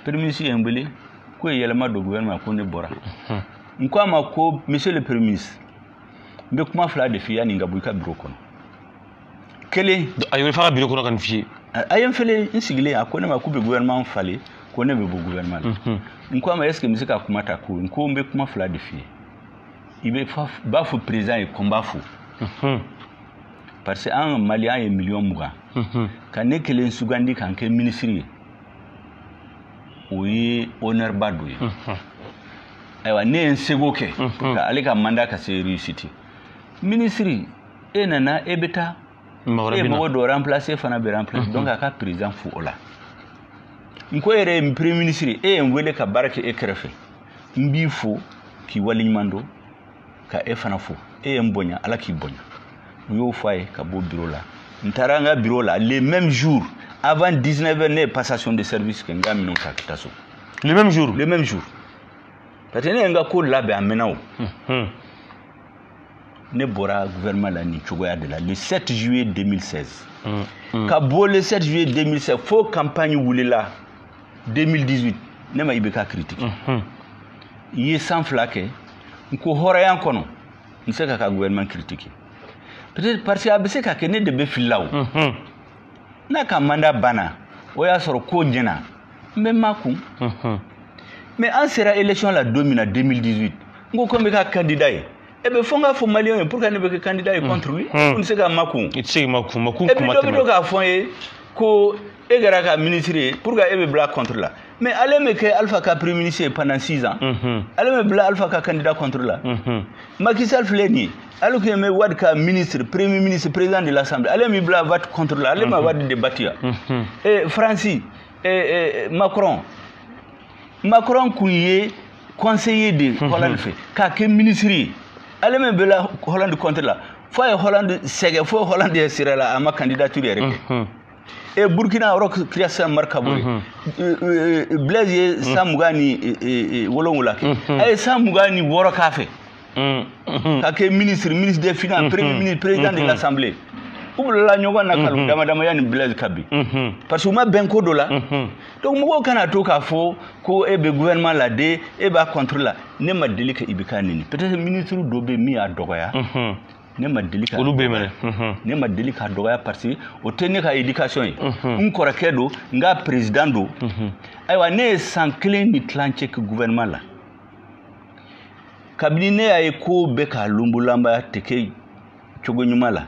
premier ministre ye n wele ko ye yɛlɛma don gouvernement ko ne bɔra n ko a ma ko monsieur le premier ministre n bɛ kuma fila de f'i ye yanni n ka bɔ i ka bureau kɔnɔ kelen a y'o fara bureau kɔnɔ ka nin f'i ye a ye n fɛlɛ n sigilen a ko ne ma k'u bɛ gouvernement falen ko ne bɛ bɔ gouvernement la n ko a ma est ce que n bɛ se ka kuma ta ko n ko n bɛ kuma fila de f'i ye i b'a fɔ président ye ko n b'a fo parce que an ka Mali an ye miliyɔn 20 ka ne kelen sugandi k'an kɛ ministre ye o ye honneur ba dɔ ye ayiwa ne ye n seko kɛ pour que ale ka mandat ka se réussite ministre e nana e bɛ taa e mɔgɔ dɔ remplacer fana bɛ remplacer donc a ka président fo o la n ko yɛrɛ ye premier ministre e ye n wele ka baara kɛ e kɛrɛfɛ n b'i fo k'i waleɲuman dɔn ka e fana fo e ye n bonya ala k'i bonya u y'o fɔ a ye ka bɔ bureau la n taara n ka bureau la le même jour avant 19h ne ye passation de service kɛ n ka minɛnw ta ka taa so le même jour parce que ne ye n ka ko labɛn a mɛnna o ne bɔra gouvernement la nin cogoya de la le 7 juillet 2016 ka bɔ le 7 juillet 2016 fo campagne wulila 2018 ne ma IBK critique i ye san fila kɛ n ko hɔrɔnya kɔnɔ n se ka gouvernement critique peut-être parce que a bɛ se ka kɛ ne de bɛ fili la o n'a ka mandat banna o y'a sɔrɔ ko ɲɛna n bɛ makun mais an sera élection la don min na 2018 n ko n bɛ ka candidat ye e bɛ fɔ n ka fɔ maliyɛnw ye pour que ne bɛ kɛ candidat ye contre lui n tɛ se ka makun i tɛ se k'i makun kuma tɛmɛ et puis dɔ bɛ to k'a fɔ n ye ko e kɛra ka ministre ye pour que e bɛ bila contre la mais ale mɛ kɛ Alpha ka premier ministre pendant 6 ans ale mɛ bila Alpha ka candidat contre la Macky Sall filɛ nin ye ale kun mɛ Wade ka ministre premier ministre président de l'Assemblée ale m'i bila vote contre la ale ma Wade débattu ya Franci Macron kun ye conseiller de Hollande fɛ k'a kɛ ministre ye ale mɛ bila Hollande contre la fo a ye Hollande sɛgɛ fo Hollande ye sira la a ma candidature yɛrɛ kɛ et Burkina Rock Christian Marcabore Blaise ye 120 ni wolonwula kɛ a ye 120 ni wɔɔrɔ k'a fɛ ka kɛ ministre des finances premier ministre président de l'Assemblée u bilala ɲɔgɔn na kalo dama dama yani Blaise ka bi parce que u ma bɛn ko dɔ la donc mɔgɔw kana to k'a fɔ ko e bɛ gouvernement la de e b'a contre la ne ma deli ka IBK nini peut-être ministre dɔ bɛ min y'a dɔgɔya ne ma deli ka olu be mene ne ma deli ka dɔgɔya parce que o tɛ ne ka éducation ye n kɔrɔkɛ do n ka président do ayiwa ne ye san 1 ni tilancɛ kɛ gouvernement la kabini ne y'a ye ko bɛ ka lonbolanbaya tɛ kɛ cogo ɲuman la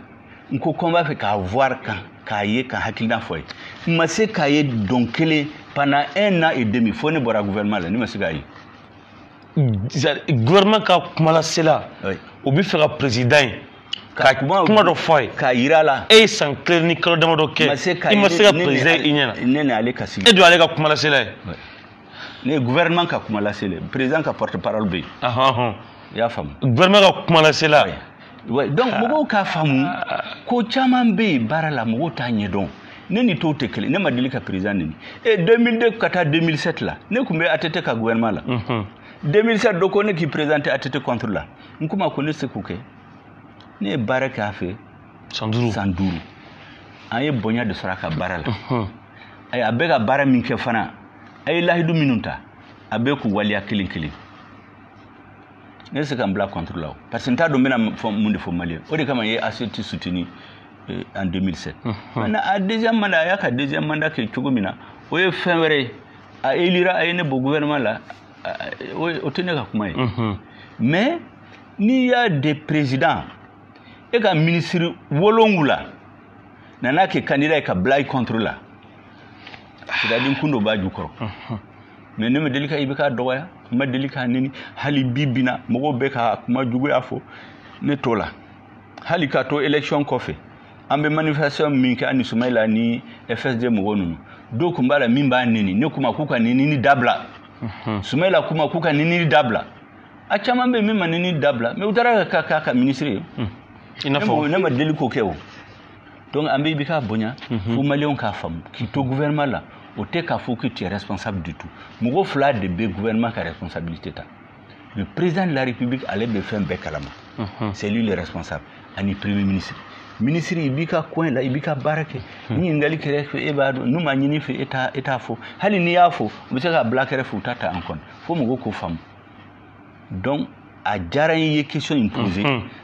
n ko n b'a fɛ k'a voir k'a ye ka hakilina fɔ ye n ma se k'a ye don kelen pendant 1 an et demi fo ne bɔra gouvernement la ne ma se k'a ye gouvernement ka kuma lase la o bɛ fɛ ka président ye ka kuma dɔ fɔ ye k'a yira la e ye san 1 ni kalo damadɔ kɛ i ma se ka président i ɲɛna ne ni ale ka sigi e don ale ka kuma lase la ye ne ye gouvernement ka kuma lase la président ka porte parole bɛ yen i y'a faamu gouvernement ka kuma lase la donc mɔgɔw k'a faamu ko caman bɛ yen baara la mɔgɔw t'a ɲɛdɔn ne ni tɔw tɛ kelen ne ma deli ka président nini 2002 ka taa 2007 la ne tun bɛ ATT ka gouvernement la 2007 dɔ ko ne k'i présenté ATT contre la n kuma ko ne se k'o kɛ ne ye baara kɛ a fɛ san 5 an ye bonya de sɔrɔ a ka baara la a bɛ ka baara min kɛ fana a ye lahidu minnu ta a bɛ k'u waliya kelen kelen ne se ka n bila contre la parce que n t'a dɔn n bɛna mun de fɔ maliyɛn o de kama n ye ACT soutenu en 2007 maintenant a deuxième mandat a y'a ka deuxième mandat kɛ cogo min na o ye fɛn wɛrɛ ye a élira a ye ne bɔ gouvernement la o tɛ ne ka kuma ye mais n'i y'a des présidents e ka ministre 7 nana kɛ candidat ye ka bila i contre la c'est-à-dire kun dɔ b'a jukɔrɔ mais ne ma deli ka i bɛ k'a dɔgɔya n ma deli k'a neni hali bi bina mɔgɔw bɛ ka kuma juguya fɔ ne t'o la hali ka to élection kɔfɛ an bɛ manifestation min kɛ ani Sumayila ni FSD mɔgɔw ninnu dɔw tun b'a la min b'a neni ne kuma k'u ka nenini dabila Sumayila kuma k'u ka nenini dabila a caman bɛ min ma nenini dabila mais u taara k'a ka ministre ye ne ma deli k'o kɛ o donc an bɛ i bɛ k'a bonya fo maliyɛnw k'a faamu k'i to gouvernement la o tɛ k'a fɔ que tu es responsable du tout mɔgɔ fila de bɛ gouvernement ka responsabilité ta le président de la république ale bɛ fɛn bɛɛ kalama c'est lui le responsable ani premier ministre ministre i b'i ka coin la i b'i ka baara kɛ ni ɲininkali kɛrɛ fɛ e b'a dɔn n'u ma ɲini fɛ e t'a fɔ hali n'i y'a fɔ u bɛ se k'a bila kɛrɛfɛ u t'a ta en compte fo mɔgɔw k'o faamu donc a diyara n ye question in poser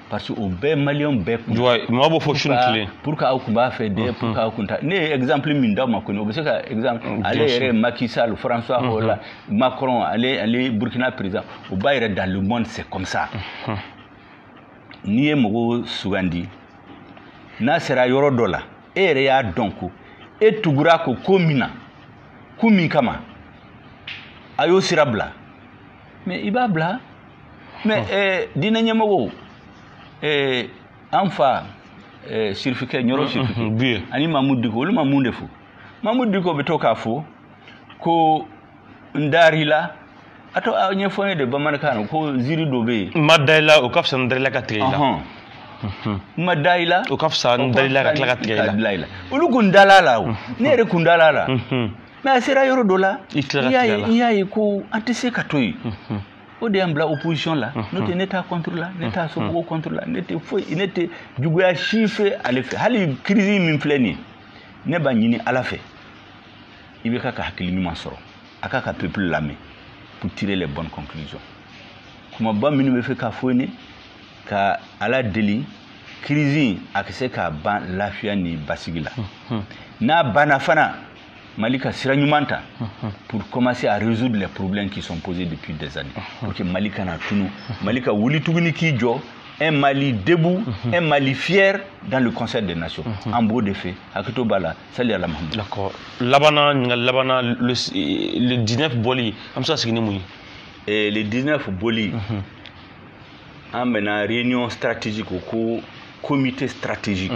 parce que o bɛɛ maliyɛnw bɛɛ kun maa b'o fɔ su ni tile pour que aw kun b'a fɛ de pour que aw kun ta ne ye exemple min d'aw ma kɔni o bɛ se ka exemple ale yɛrɛ Macky Sall François Hollande Macron ale Burkina président o b'a yɛrɛ dans le monde c'est comme ça n'i ye mɔgɔw sugandi n'a sera yɔrɔ dɔ la e yɛrɛ y'a dɔn ko e tugura ko min na ko min kama a y'o sira bila mais i b'a bila mais diinɛ ɲɛmɔgɔw an fa sirifikɛ ɲɔrɔ sirifikɛ ani Mamudu Diko olu ma mun de fɔ Mamudu Diko bɛ to k'a fɔ ko n dar'i la a to a ɲɛfɔ n ye de bamanankan na ko ziiri dɔ bɛ yen n ma da i la o ka fisa n dar'i la ka tigɛ i la n ma da i la o ka fisa n dar'i la ka tila ka tigɛ i la olu kun dala la o ne yɛrɛ kun dala la mais a sera yɔrɔ dɔ la i y'a ye ko an tɛ se ka to yen o de y'an bila opposition la n'o tɛ ne t'a contre la ne t'a somɔgɔw contre la ne tɛ foyi ne tɛ juguya si fɛ ale fɛ hali crise min filɛ nin ye ne b'a ɲini Ala fɛ i bɛ ka hakili ɲuman sɔrɔ a ka peuple lamɛn pour tirer les bonnes conclusions kumaba minnu bɛ fɛ ka fɔ ne ka Ala deli crise a ka se ka ban lafiya ni basigi la n'a banna fana Mali ka sira ɲuman ta pour commencer à résoudre les problèmes qui sont posés depuis des années pour que Mali kana tunu Mali ka wuli tuguni k'i jɔ un Mali debout un Mali fier dans le concert des nations en beau de fait hakito bala sali ala Mahamadu d'accord labana le 19 boli am sa signé mun le 19 boli an bɛna réunion stratégique ko comité stratégique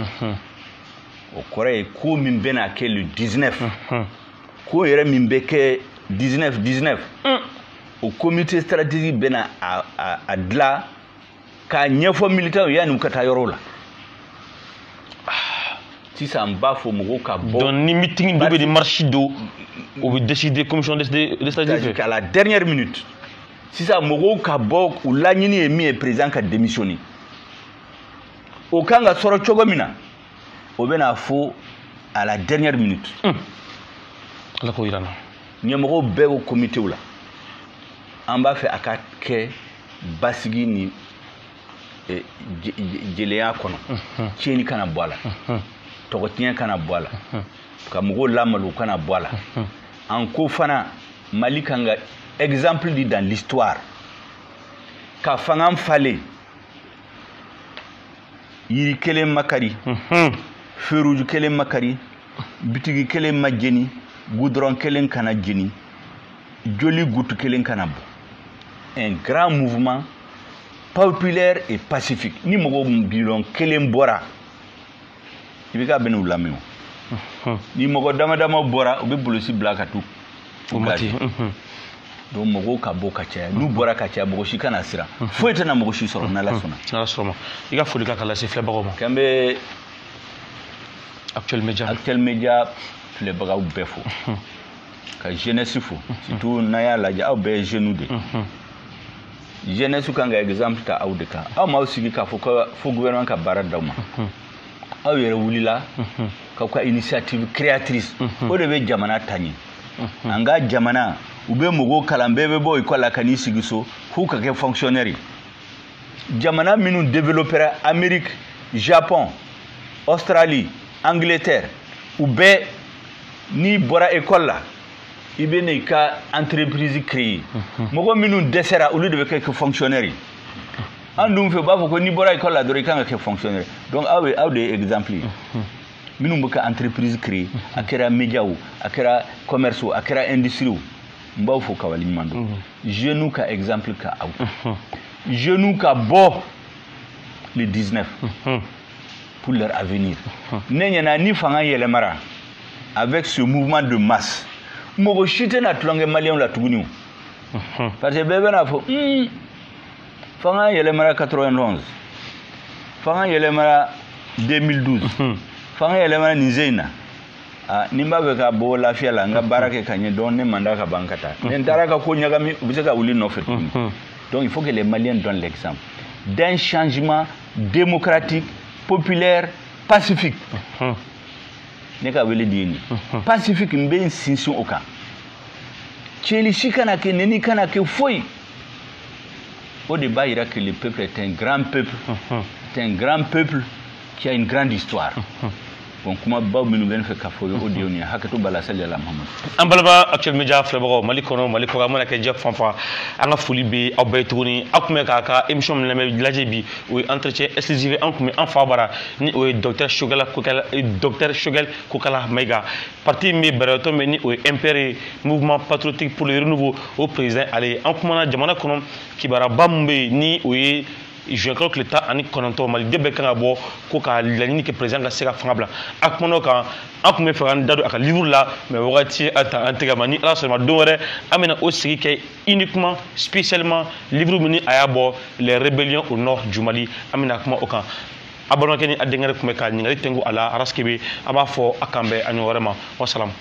o kɔrɔ ye ko min bɛna kɛ le 19 ko yɛrɛ min bɛ kɛ 19 o comité stratégique bɛna a dilan k'a ɲɛfɔ militaire yanni u ka taa yɔrɔ la sisan n b'a fɔ mɔgɔw ka bɔ donc ni meeting dɔ bɛ di marche do o bɛ décider commission de stratégie à la dernière minute sisan mɔgɔw ka bɔ u laɲini ye min ye président ka démissionner o kan ka sɔrɔ cogo min na o bɛna fɔ à la dernière minute ala ko yirana ɲɛmɔgɔw bɛɛ o comité la an b'a fɛ a ka kɛ basigi ni jeleya kono tiɲɛni kana bɔ a la tɔgɔtiɲɛ kana bɔ a la ka mɔgɔw lamalo kana bɔ a la an ko fana Mali kan ka exemple di dans l'histoire ka fanga falen yiri kelen makari feruju kelen makari bitigi kelen ma jeni goudron kelen kana jeni joli gutu kelen kana bɔ un grand mouvement populaire et pacifique ni mɔgɔ bilon kelen bɔra i bɛ ka bɛn n'u lamɛn o ni mɔgɔ damadama bɔra u bɛ bolosi bila ka tu donc mɔgɔw ka bɔ ka caya n'u bɔra ka caya mɔgɔ si kana siran foyi tɛna mɔgɔ si sɔrɔ n'Ala sɔnna. n'Ala sɔnna i ka foli ka lase filɛbagaw ma. k'an bɛ Actuel Média filɛbagaw bɛɛ fo ka jeunesse fo surtout n'a y'a lajɛ aw bɛɛ ye jeunes de jeunesse kan ka exemple ta aw de kan aw m'aw sigi k'a fɔ ko fo gouvernement ka baara d'aw ma aw yɛrɛ wulila k'aw ka initiative créatrice o de bɛ jamana taɲɛ an ka jamana u bɛ mɔgɔw kalan bɛɛ bɛ bɔ école la ka n'i sigi so f'u ka kɛ fonctionnaire jamana minnu développera Amérique Japon Australie Angleterre u bɛɛ n'i bɔra école la i bɛ n'i ka entreprise créer mɔgɔ minnu dɛsɛra olu de bɛ kɛ fonctionnaire an dun fɛ u b'a fɔ ko n'i bɔra école la dɔrɔn i kan ka kɛ fonctionnaire donc aw de ye exemple ye minnu bɛ ka entreprise créer a kɛra média o a kɛra commerce o a kɛra industrie o n b'aw fo ka waleɲuman dɔn jeunes ka exemple ka aw jeunes ka bɔ le 19 pour leur avenir ne ɲɛna ni fanga yɛlɛmara avec ce mouvement de masse mɔgɔ si tɛna tulonkɛ maliyɛnw la tuguni parce que bɛɛ bɛna fɔ fanga yɛlɛmara 91 fanga yɛlɛmara 2012 fanga yɛlɛmara nin sen in na ni n b'a fɛ ka bɔ lafiya la n ka baara kɛ ka ɲɛ dɔn ne mandat ka ban ka taa ni n taara ka ko ɲagami u bɛ se ka wuli nɔfɛ tuguni donc il faut que les Maliens donnent l'exemple d'un changement démocratique populaire pacifique ne ka wele di ni pacifique n bɛ n sinsin o kan tiɲɛli si kana kɛ neni kana kɛ foyi o de b'a yira que le peuple est un grand peuple c'est un grand peuple qui a une grande histoire bon kuma baw minnu bɛ n fɛ ka fɔ o de ye nin ye hakɛto b'a la sali ala Muhamadu an balima Actuel Media filɛbagaw Mali kɔnɔ Mali kɔ kan mana kɛ diɲɛ fan fan an ka foli bɛ aw bɛɛ ye tuguni aw tun bɛ k'a ka émission min lamɛn lajɛ bi o ye entretien exclusif an tun bɛ an fa bara ni o ye docteur Choguel Kokala Mayiga parti min bɛ bɛrɛtɔ min ni o ye MPR mouvement patriotique pour le renouveau o président ale ye an kumana jamana kɔnɔ kibaruba min bɛ yen ni o ye juin kalo tile 19 maliden bɛɛ kan ka bɔ ko ka laɲini kɛ président ka se ka fanga bila a kumana o kan an tun bɛ fɛ k'an da don a ka livre la mais wagati a ta an tɛgɛ ma ni ala sɔnna don wɛrɛ an bɛna o sigi kɛ uniquement spécialement livre min ni a y'a bɔ les rébellions au nord du Mali an bɛna kuma o kan a balimakɛ ni a denkɛ tun bɛ ka ɲininkali tɛnku a la araske bɛ a b'a fɔ a kan bɛn a ɲɔgɔn wɛrɛ ma wasalamu